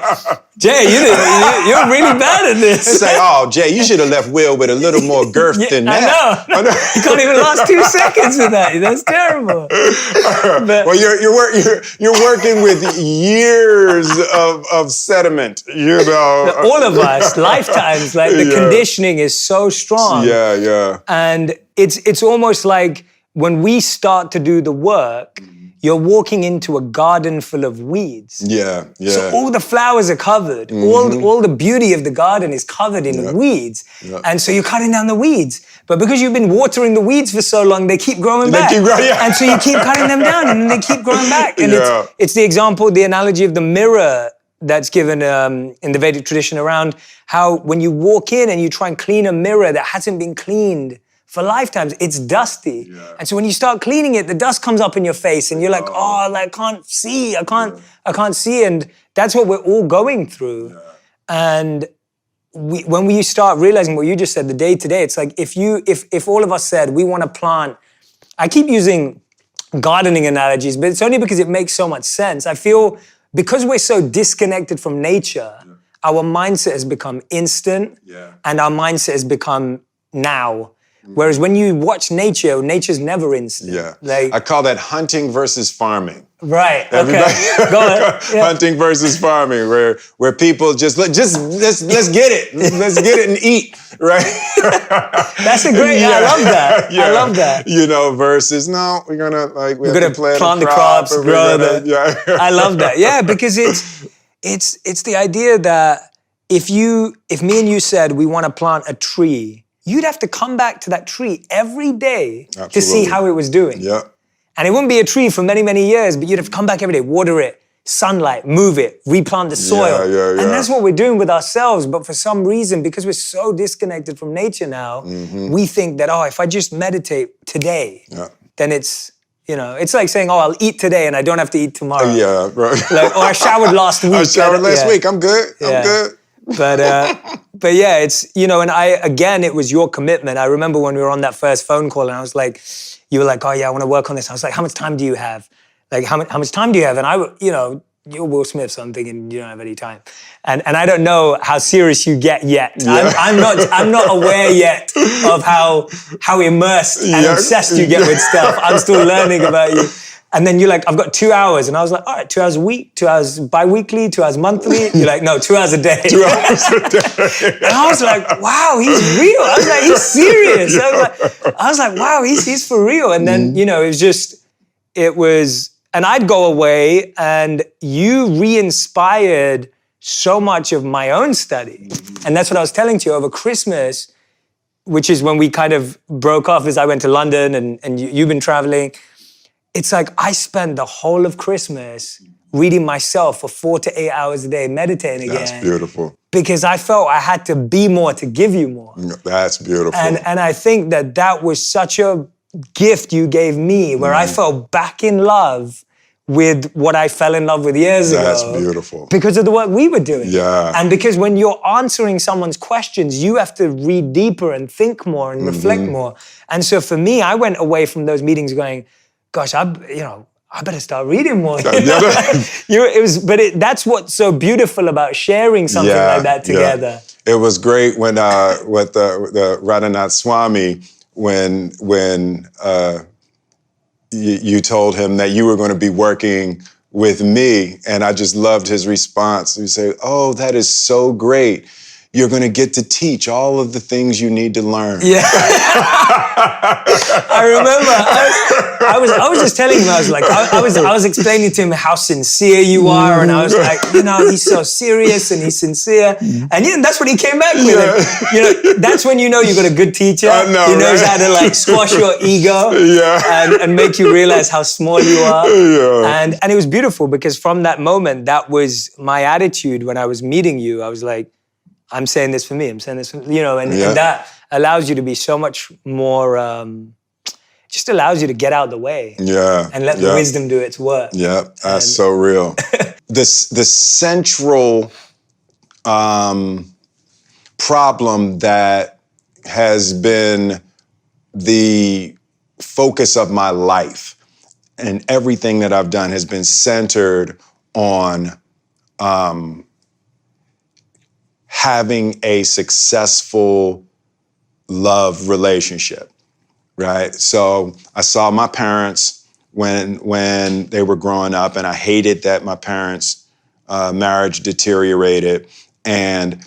Jay, you're really bad at this. It's like, oh, Jay, you should have left Will with a little more girth than that. I know. You can't even last 2 seconds with that. That's terrible. Well, you're working with years of sediment, you know. All of us, lifetimes, like the conditioning is so strong. Yeah. And it's almost like when we start to do the work, you're walking into a garden full of weeds. Yeah. So all the flowers are covered. All the beauty of the garden is covered in weeds. And so you're cutting down the weeds. But because you've been watering the weeds for so long, they keep growing back. And so you keep cutting them down and they keep growing back. And it's the example, the analogy of the mirror that's given in the Vedic tradition around how when you walk in and you try and clean a mirror that hasn't been cleaned for lifetimes, it's dusty. And so when you start cleaning it, the dust comes up in your face and you're like, I can't see. I can't see. And that's what we're all going through. And when we start realizing what you just said, the day to day, it's like if all of us said we want to plant, I keep using gardening analogies, but it's only because it makes so much sense. I feel because we're so disconnected from nature, our mindset has become instant and our mindset has become now. Whereas when you watch nature, nature's never instant. Yeah. Like, I call that hunting versus farming. right. Everybody, Okay. Go ahead. Yeah. Hunting versus farming, where people let's get it, let's get it and eat, right? That's a great. I love that. I love that. You know, versus no, we're gonna We're gonna plant the crops, grow the. I love that. Yeah, because it's the idea that if me and you said we want to plant a tree, you'd have to come back to that tree every day to see how it was doing. Yeah. And it wouldn't be a tree for many, many years, but you'd have to come back every day, water it, sunlight, move it, replant the soil. Yeah. And that's what we're doing with ourselves. But for some reason, because we're so disconnected from nature now, we think that, if I just meditate today, then it's, it's like saying, I'll eat today and I don't have to eat tomorrow. Yeah, right. Like, or I showered last week. I showered last week. I'm good. I'm good. But yeah, it's, and it was your commitment. I remember when we were on that first phone call and I was like, you were like, oh yeah, I want to work on this. I was like, how much time do you have? Like, how much time do you have? And you're Will Smith, so I'm thinking you don't have any time. And I don't know how serious you get yet. Yeah. I'm not aware yet of how immersed and obsessed you get with stuff. I'm still learning about you. And then you're like, I've got 2 hours. And I was like, all right, 2 hours a week, 2 hours bi-weekly, 2 hours monthly. You're like, no, 2 hours a day. 2 hours a day. And I was like, wow, he's real. I was like, he's serious. I was like, wow, he's for real. And then, it was, and I'd go away and you re-inspired so much of my own study. And that's what I was telling to you over Christmas, which is when we kind of broke off as I went to London and you've been traveling. It's like I spent the whole of Christmas reading myself for 4 to 8 hours a day, meditating again. That's beautiful. Because I felt I had to be more to give you more. That's beautiful. And I think that was such a gift you gave me where I fell back in love with what I fell in love with years ago. That's beautiful. Because of the work we were doing. Yeah. And because when you're answering someone's questions, you have to read deeper and think more and reflect more. And so for me, I went away from those meetings going, gosh, I better start reading more. That's what's so beautiful about sharing something like that together. It was great when with the Radhanath Swami when you told him that you were going to be working with me, and I just loved his response. He said, "Oh, that is so great. You're going to get to teach all of the things you need to learn." Yeah. I remember I was just telling him, I was explaining to him how sincere you are, and I was like, he's so serious and he's sincere. And that's what he came back with. That's when you know you got a good teacher. He knows how to squash your ego and make you realize how small you are. Yeah. And it was beautiful because from that moment, that was my attitude when I was meeting you. I was like, I'm saying this for me. I'm saying this for, and that allows you to be so much more, just allows you to get out of the way. Yeah. And let the wisdom do its work. Yeah, that's so real. The central problem that has been the focus of my life and everything that I've done has been centered on having a successful love relationship, right? So I saw my parents when they were growing up, and I hated that my parents' marriage deteriorated. And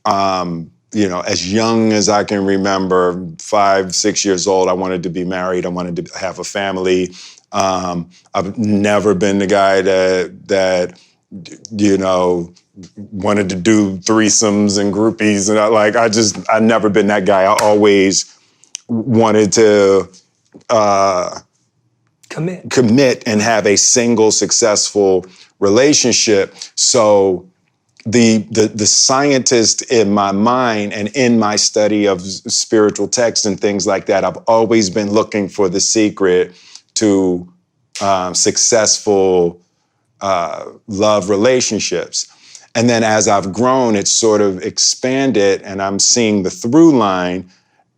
as young as I can remember, 5, 6 years old, I wanted to be married. I wanted to have a family. I've never been the guy that wanted to do threesomes and groupies, and I've never been that guy. I always wanted to commit and have a single successful relationship. So the scientist in my mind and in my study of spiritual texts and things like that, I've always been looking for the secret to successful love relationships. And then as I've grown, it's sort of expanded, and I'm seeing the through line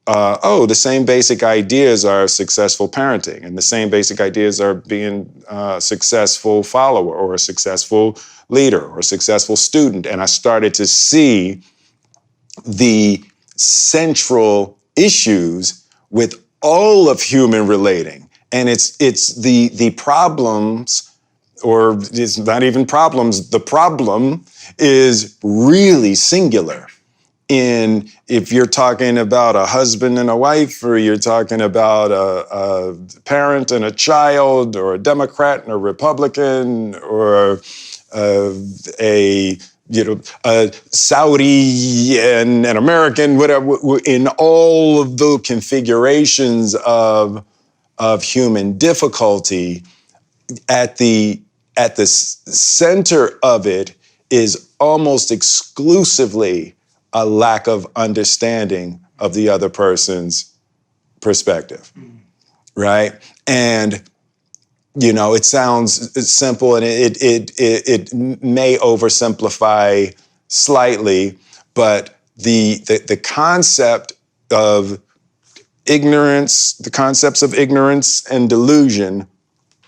the same basic ideas are successful parenting, and the same basic ideas are being a successful follower or a successful leader or a successful student. And I started to see the central issues with all of human relating. And it's the problems, or it's not even problems, the problem is really singular. If you're talking about a husband and a wife, or you're talking about a parent and a child, or a Democrat and a Republican, or a Saudi and an American, whatever, in all of the configurations of human difficulty, at the center of it is almost exclusively a lack of understanding of the other person's perspective, right? And it sounds simple, and it may oversimplify slightly, but the concept of ignorance, the concepts of ignorance and delusion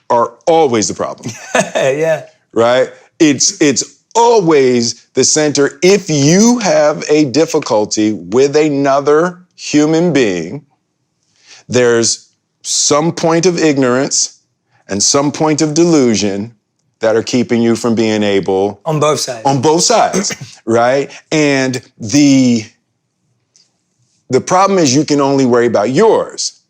are always the problem. Yeah. Right? It's always the center. If you have a difficulty with another human being, there's some point of ignorance and some point of delusion that are keeping you from being able... On both sides. On both sides, right? And the problem is you can only worry about yours.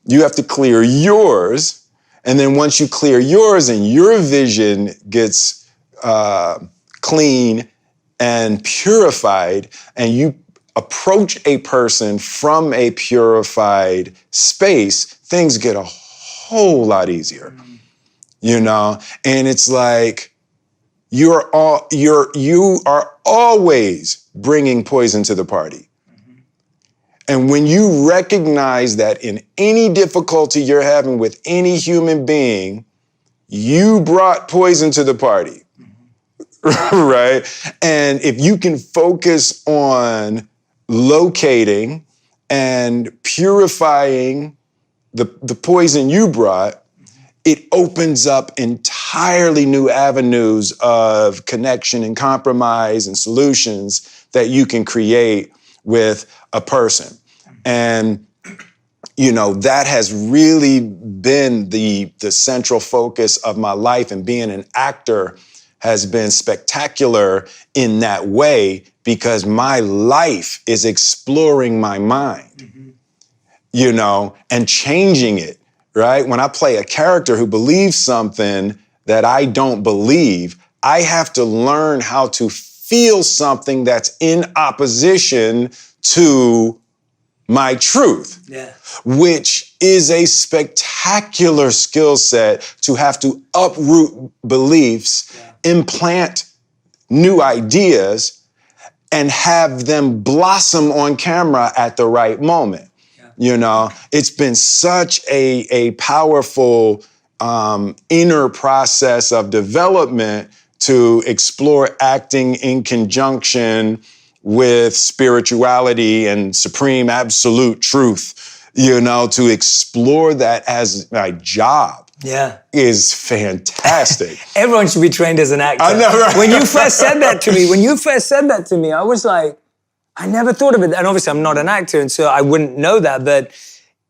You have to clear yours. And then once you clear yours and your vision gets clean and purified, and you approach a person from a purified space, things get a whole lot easier, And it's like you are always bringing poison to the party. And when you recognize that in any difficulty you're having with any human being, you brought poison to the party, right? And if you can focus on locating and purifying the poison you brought, it opens up entirely new avenues of connection and compromise and solutions that you can create with a person. And, that has really been the central focus of my life, and being an actor has been spectacular in that way, because my life is exploring my mind, and changing it, right? When I play a character who believes something that I don't believe, I have to learn how to feel something that's in opposition to my truth, which is a spectacular skill set to have to uproot beliefs, implant new ideas, and have them blossom on camera at the right moment. It's been such a powerful inner process of development to explore acting in conjunction with spirituality and supreme absolute truth, to explore that as my job. Is fantastic. Everyone should be trained as an actor. I know, right? When you first said that to me, I was like, I never thought of it. And obviously I'm not an actor, and so I wouldn't know that. But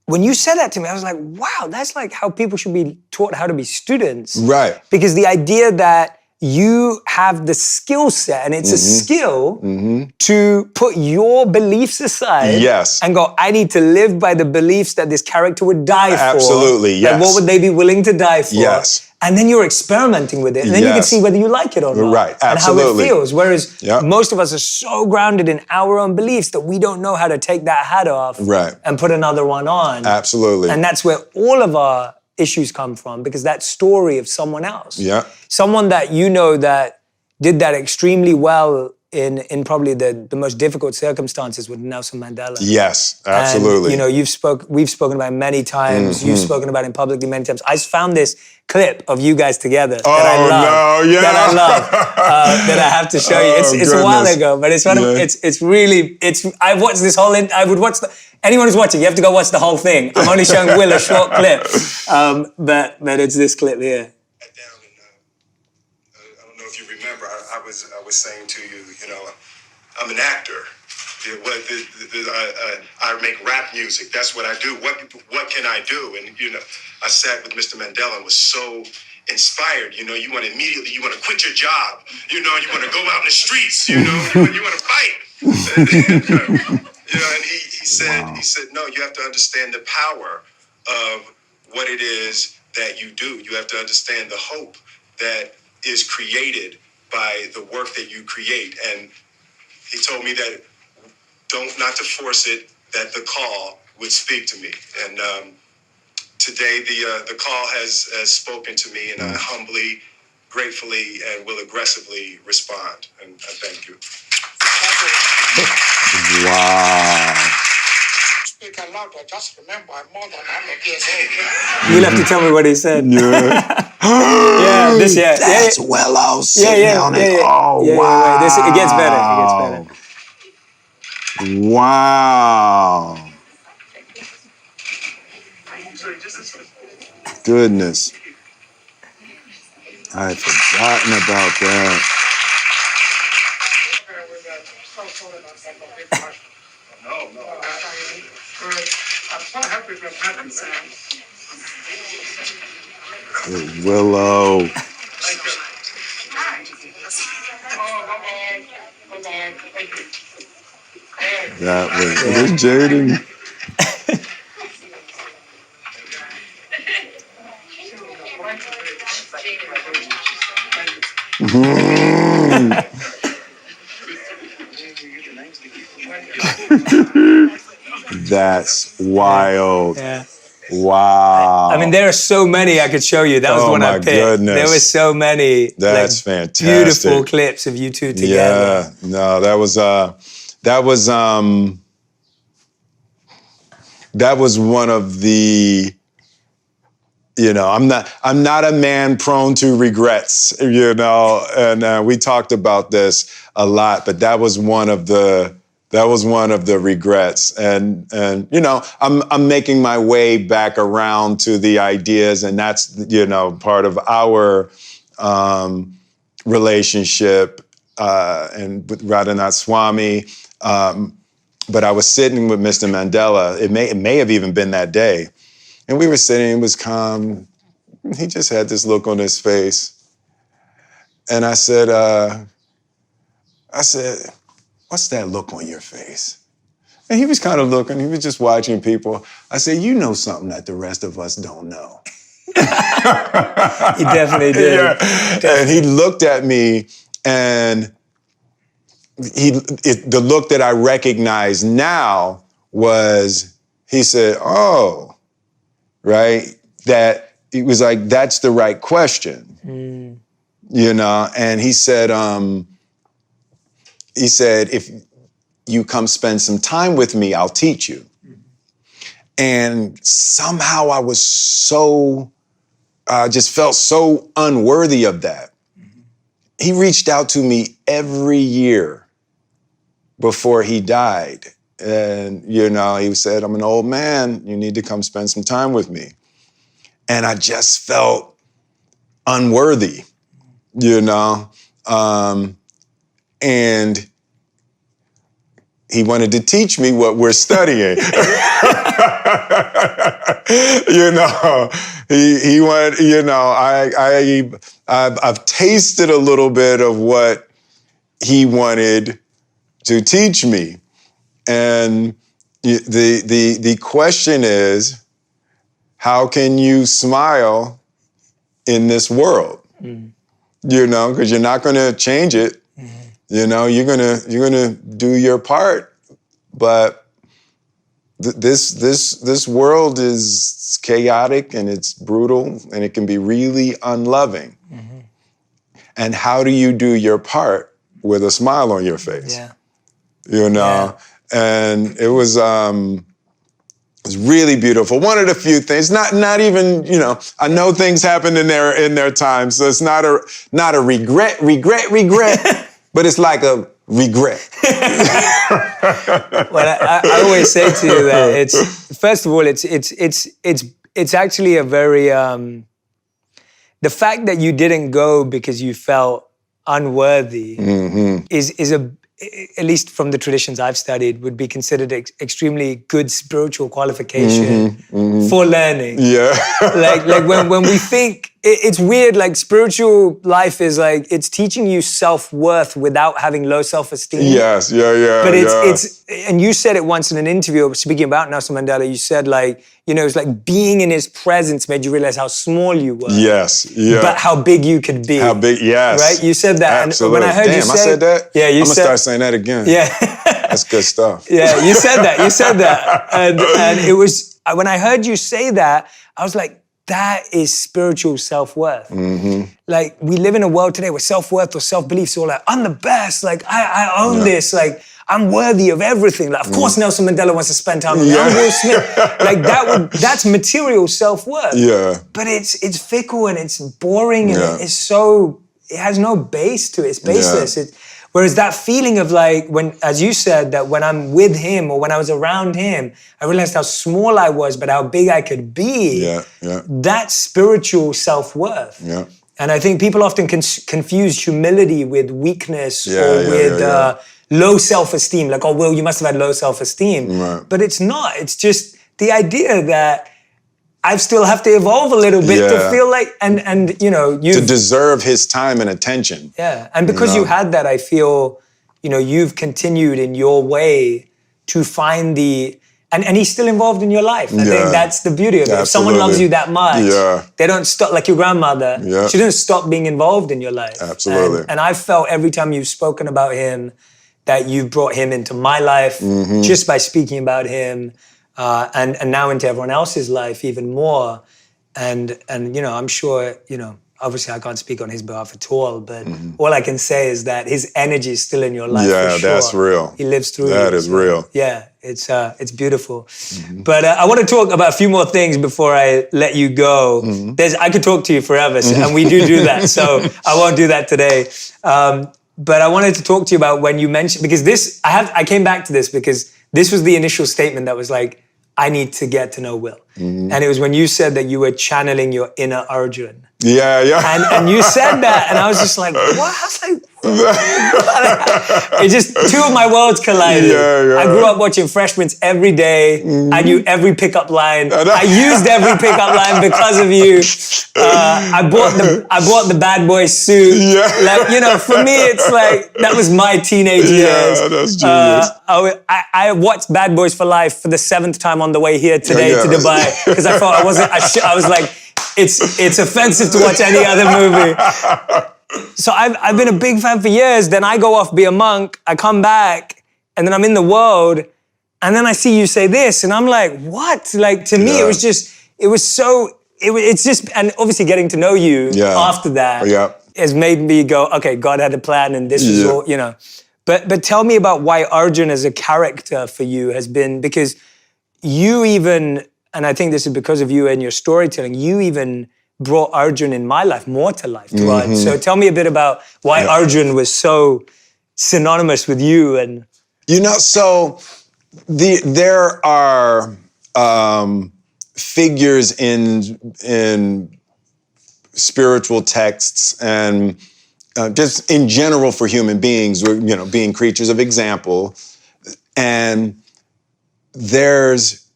when you said that to me, I was like, wow, that's like how people should be taught how to be students. Right. Because the idea that you have the skill set, and it's a skill to put your beliefs aside and go, I need to live by the beliefs that this character would die for. Absolutely, yes. Like, what would they be willing to die for? Yes. And then you're experimenting with it, and then you can see whether you like it or not. Right, absolutely. And how it feels. Whereas most of us are so grounded in our own beliefs that we don't know how to take that hat off and put another one on. Absolutely. And that's where all of our issues come from, because that story of someone else. Someone that that did that extremely well in probably the most difficult circumstances with Nelson Mandela. Yes, absolutely. And, we've spoken about it many times. You've spoken about it publicly many times. I found this clip of you guys together that I love. That I have to show you. It's a while ago, but it's one of, it's really, I've watched this whole, I would watch Anyone who's watching, you have to go watch the whole thing. I'm only showing Will a short clip, but it's this clip here. I don't know if you remember. I was saying to you, I'm an actor. I make rap music. That's what I do. What can I do? And I sat with Mr. Mandela and was so inspired. You want to quit your job. You want to go out in the streets. You want to fight. And he said, no, you have to understand the power of what it is that you do. You have to understand the hope that is created by the work that you create. And he told me that not to force it, that the call would speak to me. And today the call has spoken to me, and I humbly, gratefully, and will aggressively respond. And I thank you. Wow. Speak aloud, I just remember I'm more than 100 years old. You'll have to tell me what he said. Yeah. That's Willow sitting on it. Oh, wow. wow. It gets better. It gets better. Wow. Goodness. I had forgotten about that. No. I'm so happy to have you. Good Willow. Thank you. That was Jaden. That's wild. Yeah. Wow. I mean, there are so many I could show you. That was the one I picked. Goodness. There were so many. That's fantastic. Beautiful clips of you two together. Yeah. No, that was one of the, I'm not a man prone to regrets, and we talked about this a lot, but that was one of the regrets. And I'm making my way back around to the ideas, and that's, part of our relationship and with Radhanath Swami. But I was sitting with Mr. Mandela. It may have even been that day. And we were sitting, it was calm. He just had this look on his face. And I said, what's that look on your face? And he was kind of looking, he was just watching people. I said, you know something that the rest of us don't know. He definitely did. Yeah. And he looked at me, and the look that I recognize now was, he said, oh, right? That it was like, that's the right question. And he said, if you come spend some time with me, I'll teach you. And somehow I was just felt so unworthy of that. He reached out to me every year before he died. And, he said, I'm an old man. You need to come spend some time with me. And I just felt unworthy, and he wanted to teach me what we're studying. He wanted, I've tasted a little bit of what he wanted to teach me. And the question is, how can you smile in this world? Because you're not going to change it. You're gonna do your part, but this world is chaotic, and it's brutal, and it can be really unloving. And how do you do your part with a smile on your face? Yeah. And it was really beautiful. One of the few things, not even, I know things happen in their time, so it's not a regret, but it's like regret. Well, I always say to you that it's first of all, it's actually a very the fact that you didn't go because you felt unworthy is a, at least from the traditions I've studied, would be considered extremely good spiritual qualification for learning. Yeah. like when we think it's weird, like spiritual life is like it's teaching you self-worth without having low self-esteem. Yes, yeah. But it's and you said it once in an interview speaking about Nelson Mandela, you said like, you know, it's like being in his presence made you realize how small you were. Yes, yeah. But how big you could be. How big, yes. Right? You said that. Absolutely. And when I heard Damn, you say, I said that? Yeah, you I'm said. gonna start saying that again. Yeah. That's good stuff. Yeah, you said that. And it was, when I heard you say that, I was like, that is spiritual self-worth. Like, we live in a world today where self-worth or self-belief is all like, I'm the best, like, I own this, like, I'm worthy of everything. Like, of course Nelson Mandela wants to spend time with me. I'm Will Smith. Like, that's material self-worth. Yeah. But it's fickle and it's boring and Yeah. it's so, it has no base to it. It's baseless. Whereas that feeling of like, when, as you said, that when I'm with him or when I was around him, I realized how small I was, but how big I could be. Yeah. That's spiritual self-worth. Yeah. And I think people often confuse humility with weakness or with low self-esteem. Like, oh, Will, you must have had low self-esteem. Right. But it's not. It's just the idea that I still have to evolve a little bit to feel like, and you know, to deserve his time and attention. Yeah, and because you had that, I feel, you know, you've continued in your way to find the, and he's still involved in your life. I think that's the beauty of it. If someone loves you that much, they don't stop, like your grandmother, she didn't stop being involved in your life. Absolutely. And I've felt every time you've spoken about him, that you've brought him into my life just by speaking about him. And now into everyone else's life even more. And you know, I'm sure, you know, obviously I can't speak on his behalf at all, but all I can say is that his energy is still in your life for sure. That's real. He lives through you. That is real. Yeah, it's beautiful. But I want to talk about a few more things before I let you go. I could talk to you forever, and we do that, so I won't do that today. But I wanted to talk to you about when you mentioned, because I came back to this because this was the initial statement that was like, I need to get to know Will. And it was when you said that you were channeling your inner Arjun. Yeah. And you said that, and I was just like, what? I was like, it just, two of my worlds collided. I grew up watching Fresh Prince every day. I knew every pickup line. I used every pickup line because of you. I bought the bad boy suit. Like, you know, for me, it's like, that was my teenage years. That's genius. I watched Bad Boys for Life for the 7th time on the way here today to Dubai, because I thought I was like, it's offensive to watch any other movie. So I've been a big fan for years. Then I go off, be a monk. I come back, and then I'm in the world, and then I see you say this, and I'm like, what? Like, to me, it's just, and obviously getting to know you after that has made me go, okay, God had a plan, and this is all, you know. But tell me about why Arjun as a character for you has been, because you even, and I think this is because of you and your storytelling, you even brought Arjun in my life more to life. So tell me a bit about why Arjun was so synonymous with you. And you know, so there are figures in spiritual texts and just in general for human beings, you know, being creatures of example, and there's,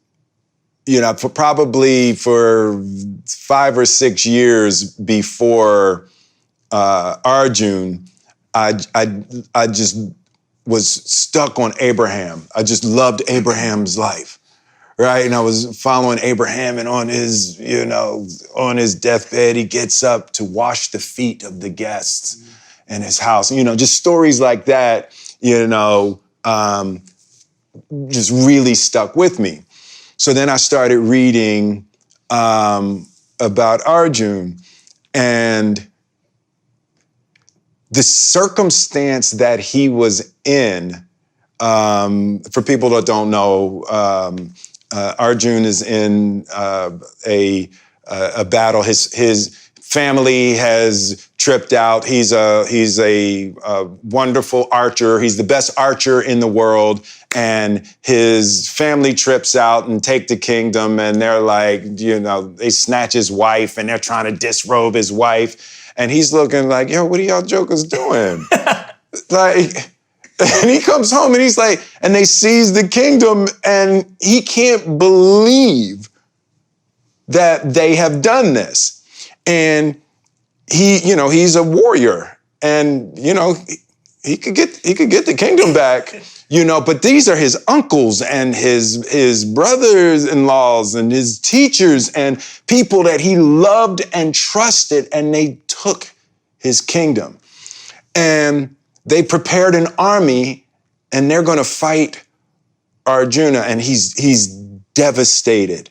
you know, probably for 5 or 6 years before Arjun, I just was stuck on Abraham. I just loved Abraham's life, right? And I was following Abraham, and on his, you know, on his deathbed, he gets up to wash the feet of the guests in his house. You know, just stories like that, you know, just really stuck with me. So then I started reading about Arjun, and the circumstance that he was in, for people that don't know, Arjun is in a battle. His family has tripped out. He's a wonderful archer. He's the best archer in the world. And his family trips out and take the kingdom. And they're like, they snatch his wife and they're trying to disrobe his wife. And he's looking like, yo, what are y'all jokers doing? And he comes home and he's like, and they seize the kingdom and he can't believe that they have done this. And he's a warrior and, he could get the kingdom back, but these are his uncles and his brothers-in-laws and his teachers and people that he loved and trusted, and they took his kingdom. And they prepared an army and they're going to fight Arjuna, and he's devastated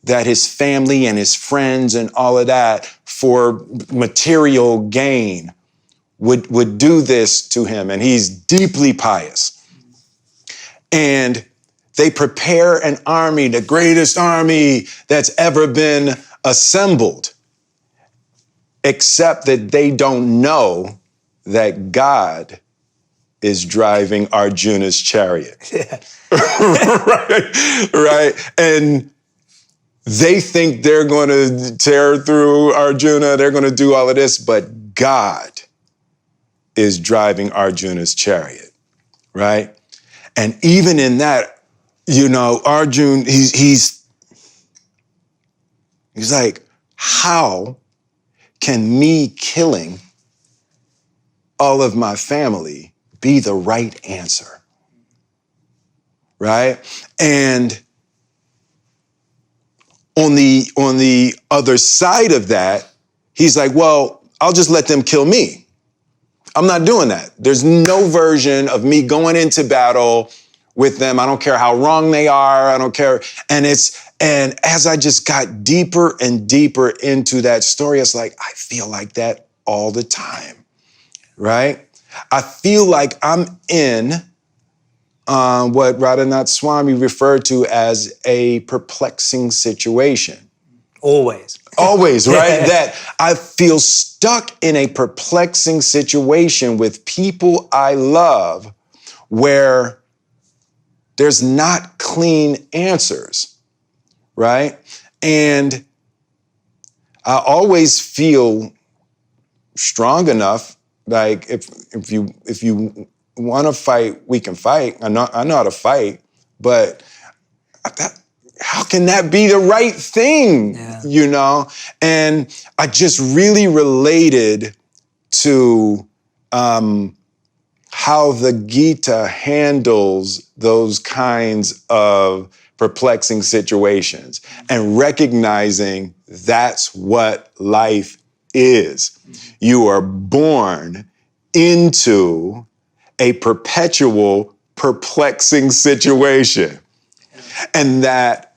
that his family and his friends and all of that for material gain would do this to him. And he's deeply pious. And they prepare an army, the greatest army that's ever been assembled, except that they don't know that God is driving Arjuna's chariot. Yeah. right? And they think they're going to tear through Arjuna, they're going to do all of this, but God is driving Arjuna's chariot, right? And even in that, Arjun, he's like, how can me killing all of my family be the right answer, right? And on the other side of that, he's like, well, I'll just let them kill me. I'm not doing that. There's no version of me going into battle with them. I don't care how wrong they are. I don't care. And as I just got deeper and deeper into that story, it's like, I feel like that all the time, right? I feel like I'm in what Radhanath Swami referred to as a perplexing situation. Always. Always, right? That I feel stuck in a perplexing situation with people I love where there's not clean answers, right? And I always feel strong enough, like if you want to fight, we can fight. I know how to fight, but how can that be the right thing, And I just really related to how the Gita handles those kinds of perplexing situations and recognizing that's what life is. You are born into a perpetual perplexing situation. And that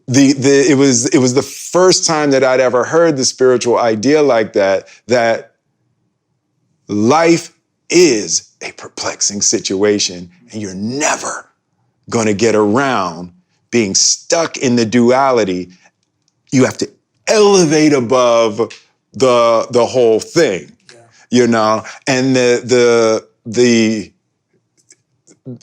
it was the first time that I'd ever heard the spiritual idea like that life is a perplexing situation and you're never going to get around being stuck in the duality. You have to elevate above the whole thing, and the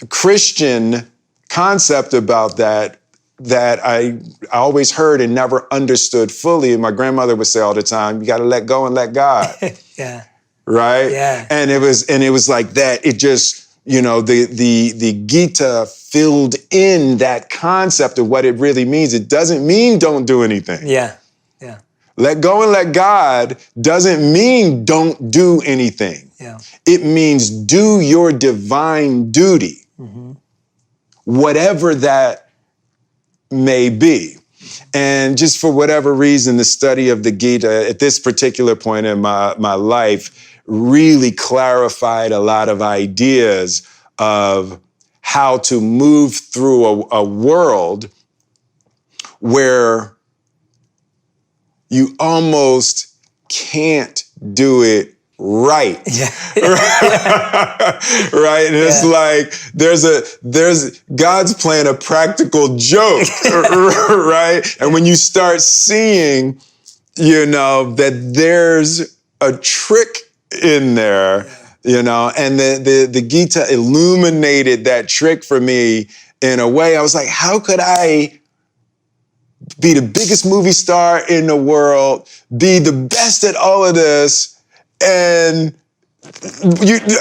Christian concept about that I always heard and never understood fully. And my grandmother would say all the time, you got to let go and let God. Yeah. Right? Yeah. And it was like that. It just, the Gita filled in that concept of what it really means. It doesn't mean don't do anything. Yeah. Yeah. Let go and let God doesn't mean don't do anything. Yeah. It means do your divine duty, whatever that may be. And just for whatever reason, the study of the Gita at this particular point in my life really clarified a lot of ideas of how to move through a world where you almost can't do it right. Yeah. Right? And it's like there's God's playing a practical joke, right? And when you start seeing that there's a trick in there, and the Gita illuminated that trick for me in a way. I was like, how could I be the biggest movie star in the world, be the best at all of this, and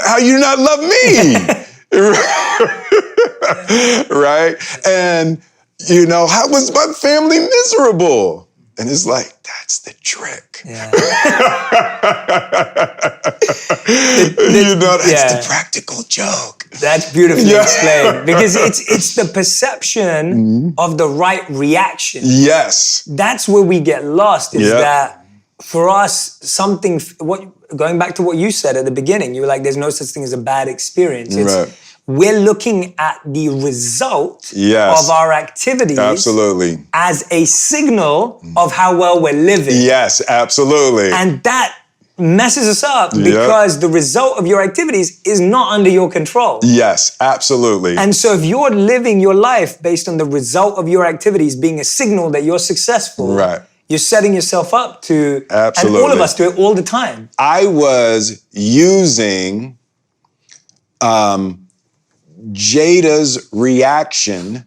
how you not love me? Right? And, how was my family miserable? And it's like, that's the trick. Yeah. That's the practical joke. That's beautifully explained. Because it's the perception of the right reaction. Yes. That's where we get lost, is that for us, going back to what you said at the beginning, you were like, there's no such thing as a bad experience. Right. We're looking at the result Yes. of our activities Absolutely. as a signal of how well we're living. Yes, absolutely. And that messes us up because the result of your activities is not under your control. Yes, absolutely. And so if you're living your life based on the result of your activities being a signal that you're successful, right. You're setting yourself up to, absolutely. And all of us do it all the time. I was using Jada's reaction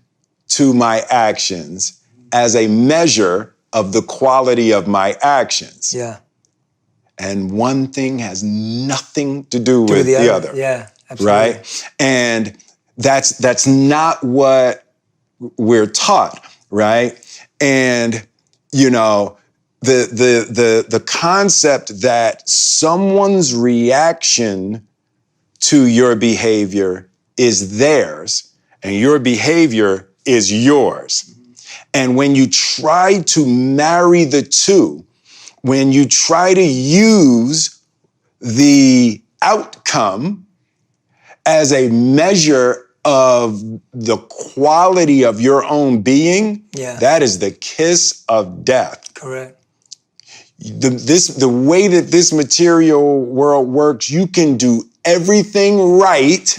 to my actions as a measure of the quality of my actions. Yeah. And one thing has nothing to do with the other. Yeah, absolutely. Right? And that's not what we're taught, right? And the concept that someone's reaction to your behavior is theirs and your behavior is yours. And when you try to marry the two, when you try to use the outcome as a measure of the quality of your own being, that is the kiss of death. Correct. The way that this material world works, you can do everything right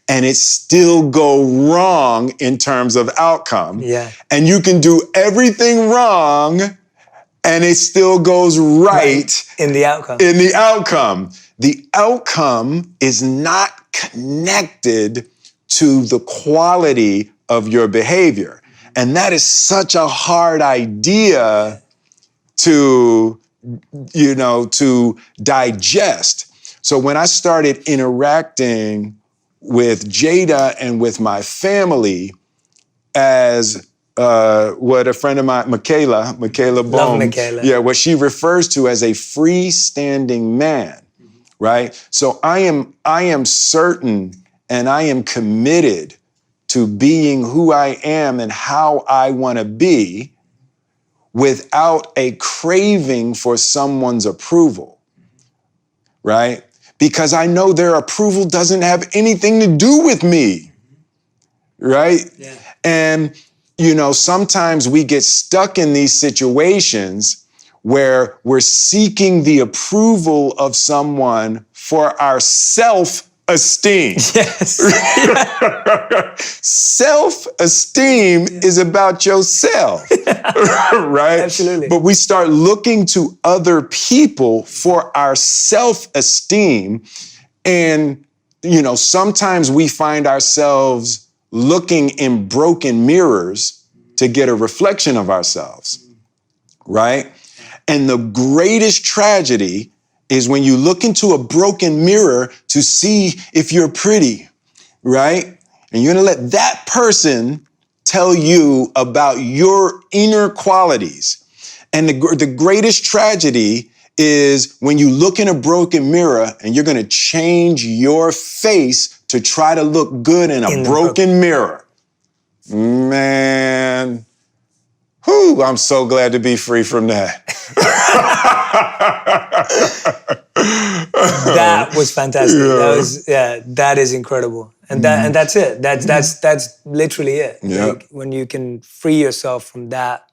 and it still go wrong in terms of outcome. Yeah. And you can do everything wrong and it still goes right in the outcome. The outcome is not connected to the quality of your behavior. And that is such a hard idea to digest. So when I started interacting with Jada and with my family as what a friend of mine, Michaela Bohm, Love Michaela. Yeah, what she refers to as a freestanding man, right? So I am certain and I am committed to being who I am and how I want to be without a craving for someone's approval, right? Because I know their approval doesn't have anything to do with me, right? Yeah. And, sometimes we get stuck in these situations where we're seeking the approval of someone for our self-esteem. Yes. Self-esteem is about yourself, right? Absolutely. But we start looking to other people for our self-esteem. And, sometimes we find ourselves looking in broken mirrors to get a reflection of ourselves, right? And the greatest tragedy is when you look into a broken mirror to see if you're pretty, right? And you're gonna let that person tell you about your inner qualities. And the greatest tragedy is when you look in a broken mirror and you're gonna change your face to try to look good in a broken mirror. Man, I'm so glad to be free from that. That was fantastic. That is incredible. And that's it. That's literally it. Yeah. Like when you can free yourself from that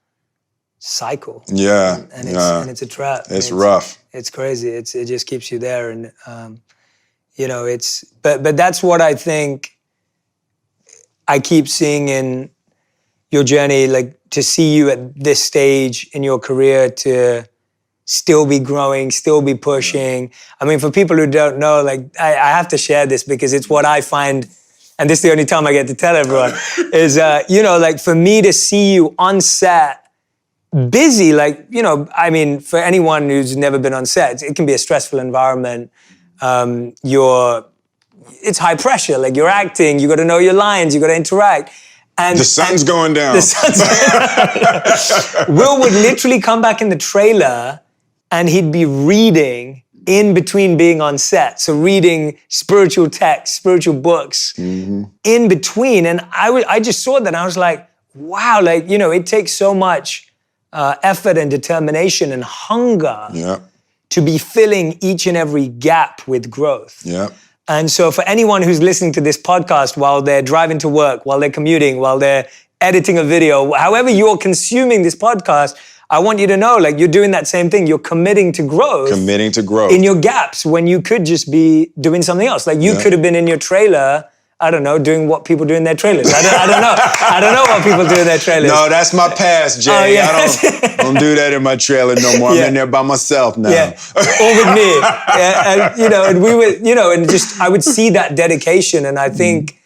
cycle. Yeah. And it's a trap. It's rough. It's crazy. It just keeps you there. And but that's what I think I keep seeing in your journey, like to see you at this stage in your career to still be growing, still be pushing. I mean, for people who don't know, like, I have to share this because it's what I find, and this is the only time I get to tell everyone, is, like, for me to see you on set, busy, like, I mean, for anyone who's never been on set, it can be a stressful environment. It's high pressure, like, you're acting, you got to know your lines, you got to interact. And The sun's going down. The sun's going down. Will would literally come back in the trailer and he'd be reading in between being on set. So reading spiritual texts, spiritual books in between. And I just saw that and I was like, wow, like, it takes so much effort and determination and hunger to be filling each and every gap with growth. Yeah. And so for anyone who's listening to this podcast while they're driving to work, while they're commuting, while they're editing a video, however you're consuming this podcast, I want you to know, like, you're doing that same thing. You're committing to growth. Committing to growth. In your gaps when you could just be doing something else. Like, you could have been in your trailer, I don't know, doing what people do in their trailers. I don't know. I don't know what people do in their trailers. No, that's my past, Jay. Oh, yeah. I don't do that in my trailer no more. I'm in there by myself now. Yeah, or with me. Yeah, and we were, and just, I would see that dedication. And I think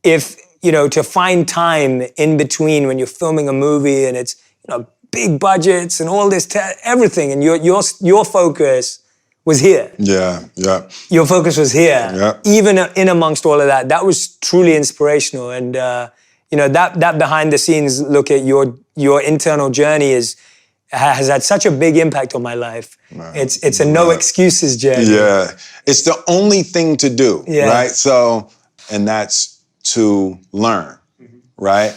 if, to find time in between when you're filming a movie and it's, big budgets and all this, everything, and your focus was here. Yeah. Your focus was here. Yeah. Even in amongst all of that, that was truly inspirational. And, that behind the scenes look at your internal journey has had such a big impact on my life. It's a no excuses journey. Yeah. It's the only thing to do, right? So, and that's to learn, right?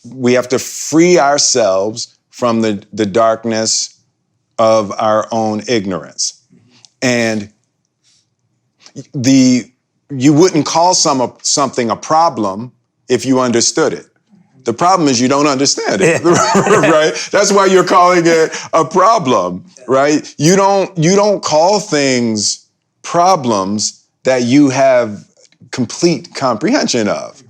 We have to free ourselves from the darkness of our own ignorance. And you wouldn't call something a problem if you understood it. The problem is you don't understand it, right? That's why you're calling it a problem, right? You don't call things problems that you have complete comprehension of,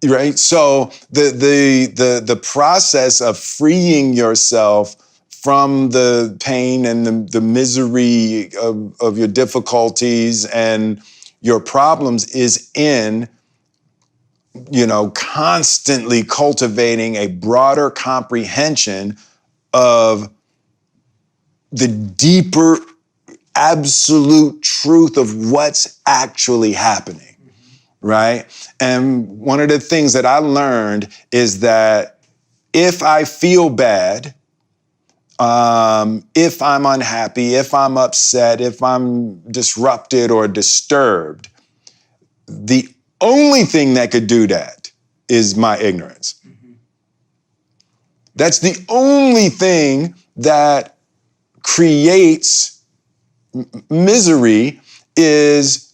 right? So the process of freeing yourself from the pain and the misery of your difficulties and your problems is in, constantly cultivating a broader comprehension of the deeper, absolute truth of what's actually happening, right? And one of the things that I learned is that if I feel bad, if I'm unhappy, if I'm upset, if I'm disrupted or disturbed, the only thing that could do that is my ignorance. That's the only thing that creates misery is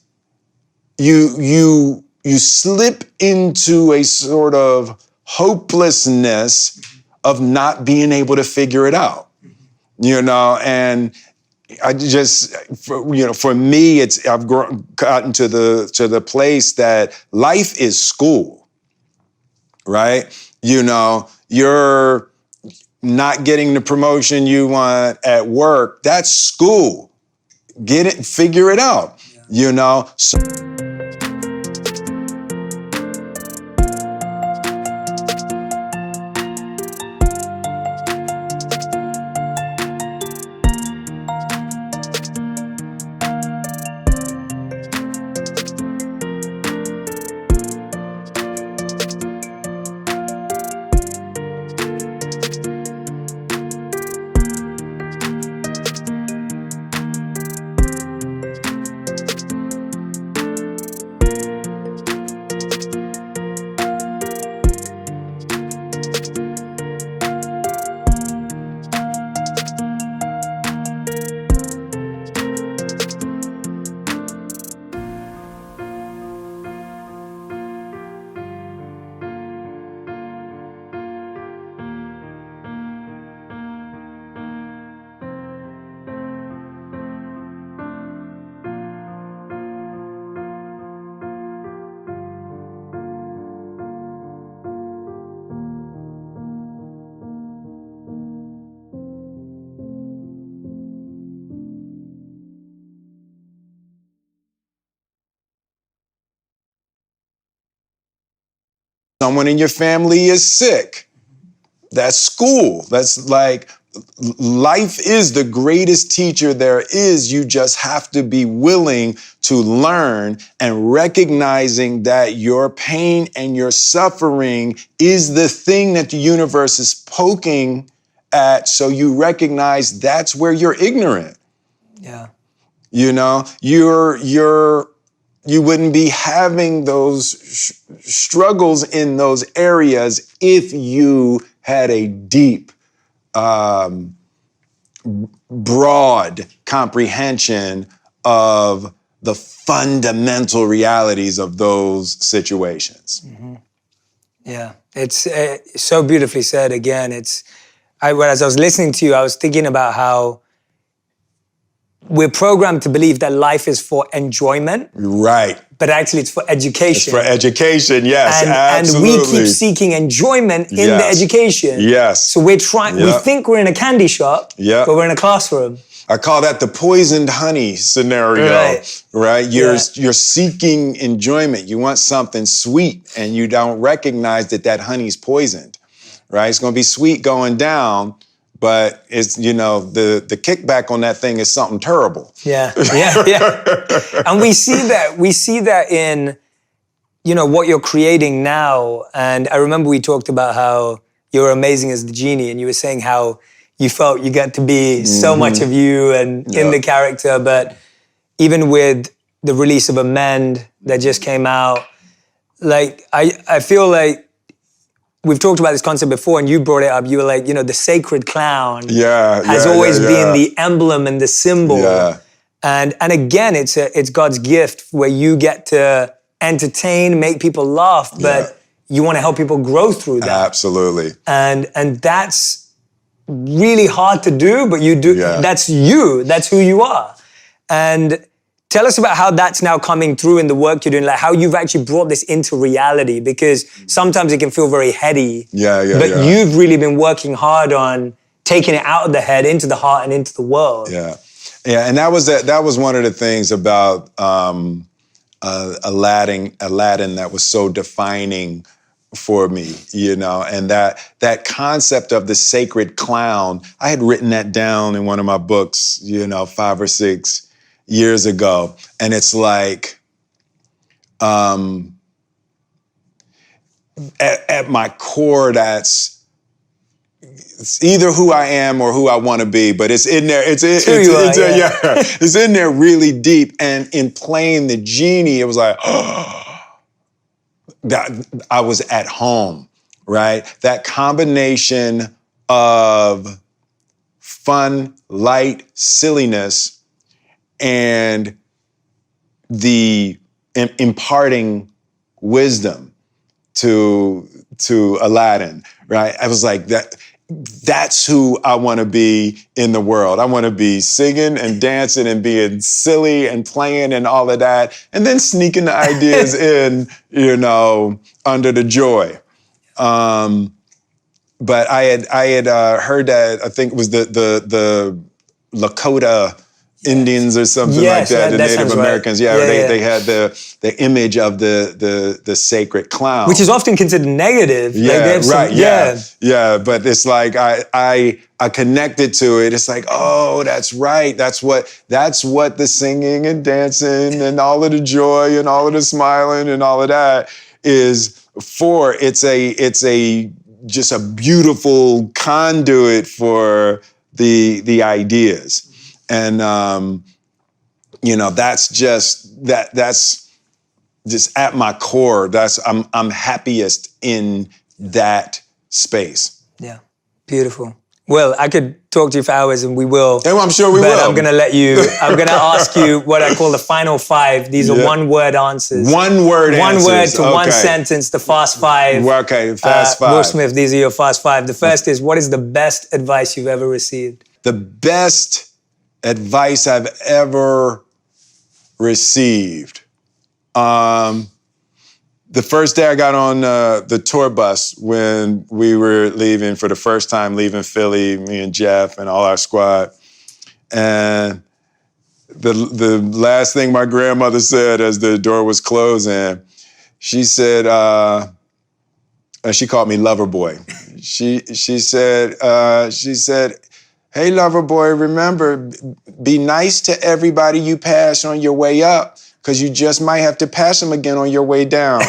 you slip into a sort of hopelessness of not being able to figure it out. And I just, for me, I've gotten to the place that life is school, right? You're not getting the promotion you want at work. That's school. Get it, figure it out, So Someone in your family is sick. That's school. That's like, life is the greatest teacher there is. You just have to be willing to learn and recognizing that your pain and your suffering is the thing that the universe is poking at. So you recognize that's where you're ignorant. Yeah. You know, you wouldn't be having those struggles in those areas if you had a deep, broad comprehension of the fundamental realities of those situations. Mm-hmm. Yeah, it's so beautifully said. Again, as I was listening to you, I was thinking about how we're programmed to believe that life is for enjoyment. Right. But actually it's for education. It's for education, yes, and we keep seeking enjoyment in the education. Yes. So we're trying, we think we're in a candy shop, but we're in a classroom. I call that the poisoned honey scenario, right? You're seeking enjoyment. You want something sweet and you don't recognize that honey's poisoned, right? It's going to be sweet going down, but it's, the kickback on that thing is something terrible. Yeah. And we see that in, what you're creating now. And I remember we talked about how you're amazing as the genie, and you were saying how you felt you got to be so much of you and in the character. But even with the release of Amend that just came out, like, I feel like we've talked about this concept before, and you brought it up. You were like, the sacred clown has always been the emblem and the symbol. Yeah. And again, it's God's gift where you get to entertain, make people laugh, but you want to help people grow through that. Absolutely. And that's really hard to do, but you do. Yeah. That's you. That's who you are. And tell us about how that's now coming through in the work you're doing, like how you've actually brought this into reality, because sometimes it can feel very heady. But you've really been working hard on taking it out of the head, into the heart, and into the world. Yeah, and that was one of the things about Aladdin that was so defining for me, and that concept of the sacred clown. I had written that down in one of my books, 5 or 6 years ago. And it's like, at my core, it's either who I am or who I want to be, but it's in there. It's in there really deep. And in playing the genie, it was like, that I was at home, right? That combination of fun, light, silliness, and the imparting wisdom to Aladdin, right? I was like, that's who I want to be in the world. I want to be singing and dancing and being silly and playing and all of that, and then sneaking the ideas in, under the joy. But I had heard that, I think it was the Lakota Indians or something like that, the Native Americans. Right. They had the image of the sacred clown, which is often considered negative. But it's like I connected to it. It's like, oh, that's right. That's what the singing and dancing and all of the joy and all of the smiling and all of that is for. It's just a beautiful conduit for the ideas. And, that's just at my core. I'm happiest in that space. Yeah, beautiful. Well, I could talk to you for hours, and we will. And I'm sure we will. But I'm going to ask you what I call the final 5. These are one-word answers. One-word answers. 1 word to one sentence, the fast 5. Okay, fast 5. Will Smith, these are your fast 5. The first is, what is the best advice you've ever received? The best advice I've ever received. The first day I got on the tour bus when we were leaving for the first time, leaving Philly, me and Jeff and all our squad. And the last thing my grandmother said as the door was closing, she said, She called me Lover Boy. She said, "Hey, Lover Boy, remember, be nice to everybody you pass on your way up, because you just might have to pass them again on your way down."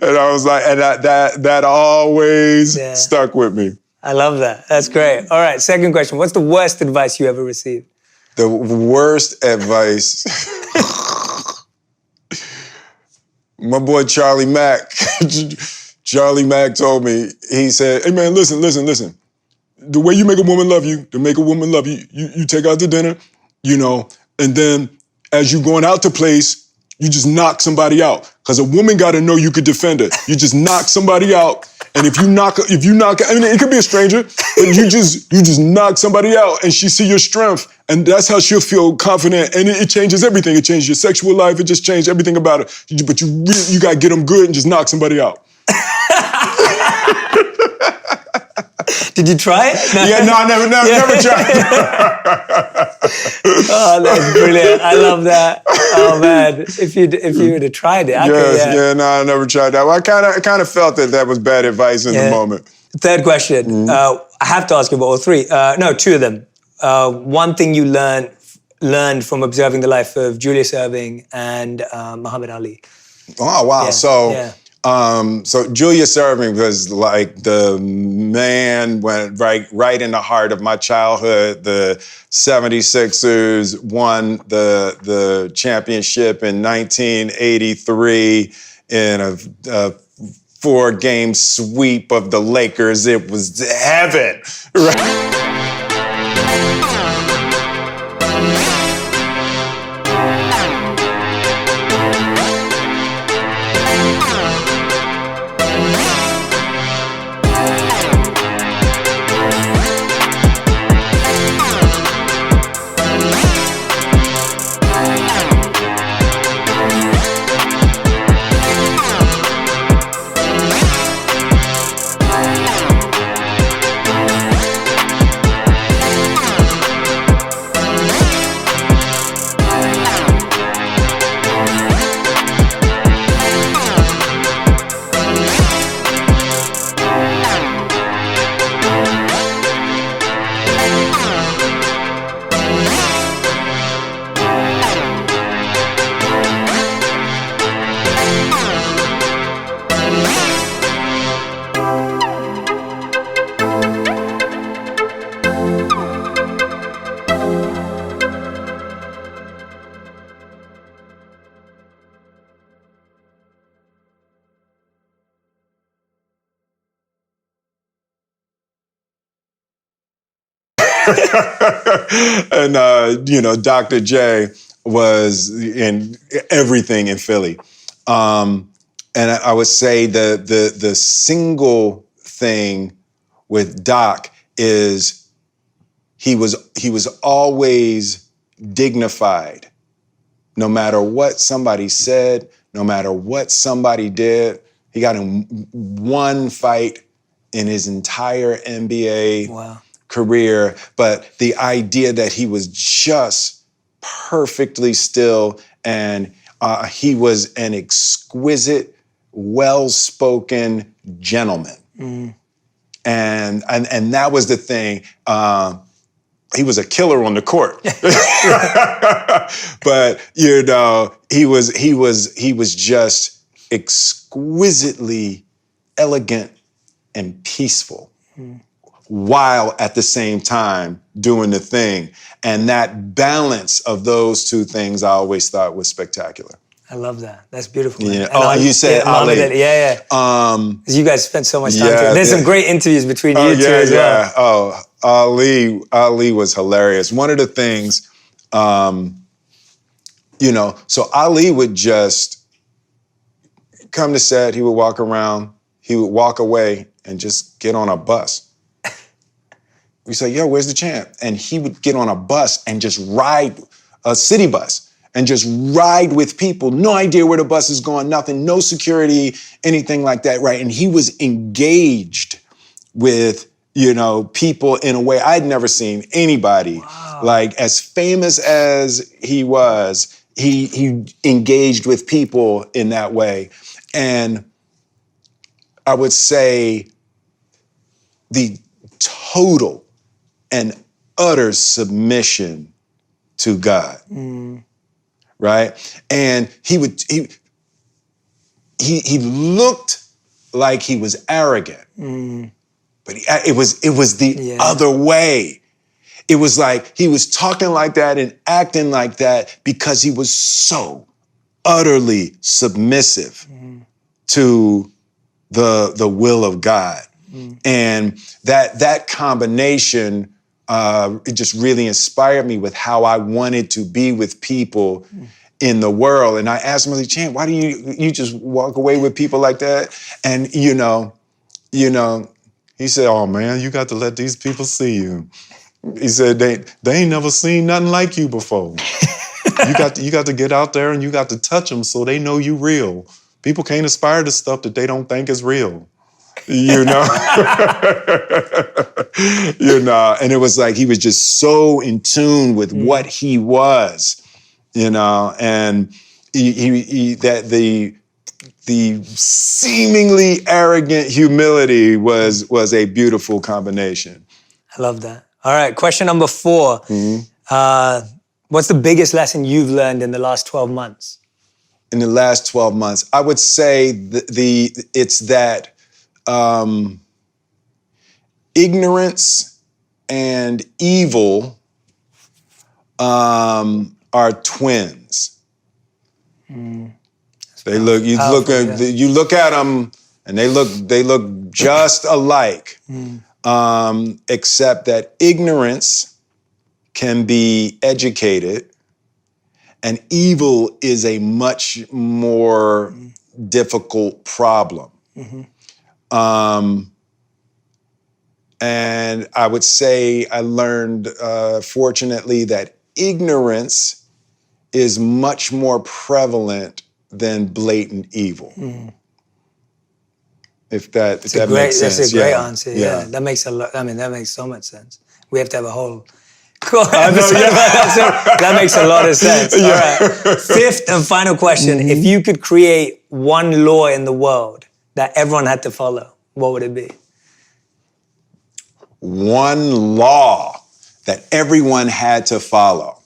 And I was like, and that always stuck with me. I love that. That's great. All right, second question. What's the worst advice you ever received? The worst advice. My boy Charlie Mack. Charlie Mack told me, he said, "Hey man, listen. The way you make a woman love you, to make a woman love you, you take out to dinner, and then as you going out to place, you just knock somebody out. Because a woman got to know you could defend her. You just knock somebody out. And if you knock, I mean, it could be a stranger, but you just knock somebody out and she see your strength, and that's how she'll feel confident, and it changes everything. It changes your sexual life. It just changed everything about it. But you got to get them good and just knock somebody out." Did you try it? No. Yeah, no, I never tried. Oh, that's brilliant. I love that. Oh man, if you would have tried it, I never tried that. Well, I kind of felt that was bad advice in the moment. Third question. I have to ask you about all three. No, two of them. One thing you learned from observing the life of Julius Erving and Muhammad Ali. Oh wow! Yeah. So Julius Erving was like the man went right in the heart of my childhood. The 76ers won the championship in 1983 in a 4-game sweep of the Lakers. It was heaven, right? And Dr. J was in everything in Philly. And I would say the single thing with Doc is he was always dignified. No matter what somebody said, no matter what somebody did, he got in one fight in his entire NBA career, but the idea that he was just perfectly still, and he was an exquisite, well-spoken gentleman. And that was the thing. He was a killer on the court. But he was just exquisitely elegant and peaceful, while at the same time doing the thing. And that balance of those two things I always thought was spectacular. I love that. That's beautiful. Yeah. And you said Ali. Yeah. You guys spent so much time together. There's some great interviews between you two as well. Oh, Ali was hilarious. One of the things, so Ali would just come to set, he would walk around, he would walk away and just get on a bus. We say, "Yo, where's the champ?" And he would get on a bus and just ride, a city bus, and just ride with people. No idea where the bus is going, nothing, no security, anything like that, right? And he was engaged with, people in a way I'd never seen anybody. Like, as famous as he was, he engaged with people in that way. And I would say the total and utter submission to God, right? And he looked like he was arrogant, but it was the other way. It was like he was talking like that and acting like that because he was so utterly submissive to the will of God. And that combination, it just really inspired me with how I wanted to be with people in the world. And I asked him, I was like, Chan, why do you just walk away with people like that? And you know, he said, oh man, you got to let these people see you. He said, they ain't never seen nothing like you before. You got to get out there and you got to touch them so they know you real. People can't aspire to stuff that they don't think is real. You know? And it was like he was just so in tune with what he was, and the seemingly arrogant humility was a beautiful combination. I love that. All right, question number 4. What's the biggest lesson you've learned in the last 12 months? In the last 12 months, I would say it's that ignorance and evil are twins. You look at them and they look just alike, except that ignorance can be educated and evil is a much more difficult problem. And I would say I learned, fortunately, that ignorance is much more prevalent than blatant evil. If that makes sense. That's a great answer. Yeah, that makes a lot. I mean, that makes so much sense. We have to have a whole episode about that. So that makes a lot of sense. All right. 5th and final question: if you could create one law in the world that everyone had to follow, what would it be? One law that everyone had to follow.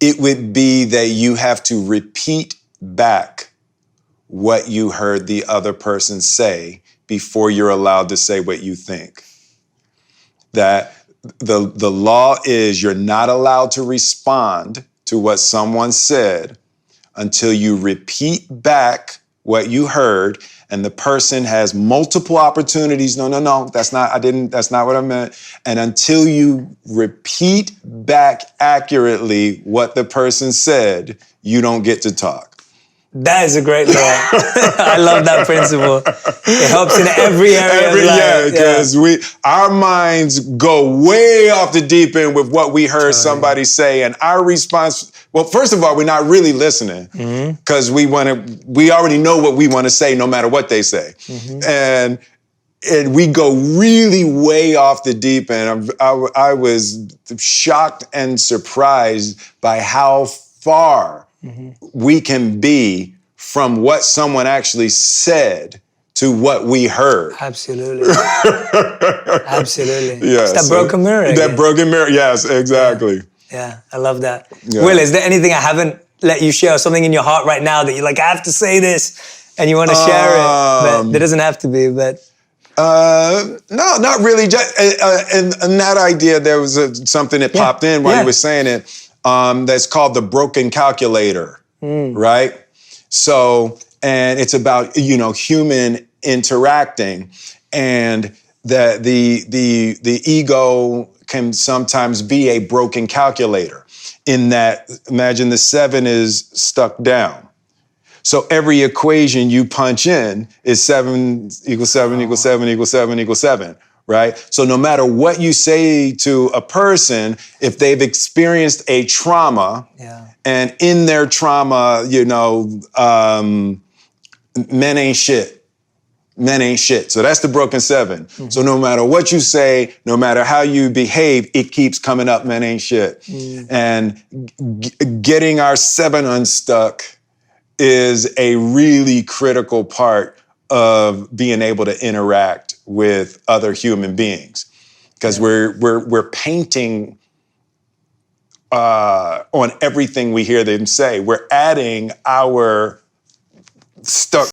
It would be that you have to repeat back what you heard the other person say before you're allowed to say what you think. That the law is you're not allowed to respond to what someone said until you repeat back what you heard, and the person has multiple opportunities. No, that's not what I meant. And until you repeat back accurately what the person said, you don't get to talk. That is a great law. I love that principle. It helps in every area of life. Yeah, because our minds go way off the deep end with what we heard somebody say, and our response. Well, first of all, we're not really listening because we already know what we want to say, no matter what they say, and we go really way off the deep end. I was shocked and surprised by how far we can be from what someone actually said to what we heard. Absolutely. Absolutely. Yeah, it's that broken mirror again. That broken mirror, yes, exactly. Yeah, I love that. Yeah. Will, is there anything I haven't let you share, or something in your heart right now that you're like, I have to say this, and you want to share it, but there doesn't have to be, but... No, not really. Just, and that idea, there was something that popped in while you were saying it, that's called the broken calculator, right? So, and it's about, human interacting, and that the ego can sometimes be a broken calculator in that, imagine the 7 is stuck down. So every equation you punch in is 7 equals 7 equals 7 equals 7 equals 7, right? So no matter what you say to a person, if they've experienced a trauma, and in their trauma, men ain't shit. men ain't shit. So that's the broken 7. So no matter what you say, no matter how you behave, it keeps coming up, men ain't shit. And getting our 7 unstuck is a really critical part of being able to interact with other human beings. Because we're painting on everything we hear them say. We're adding our stuck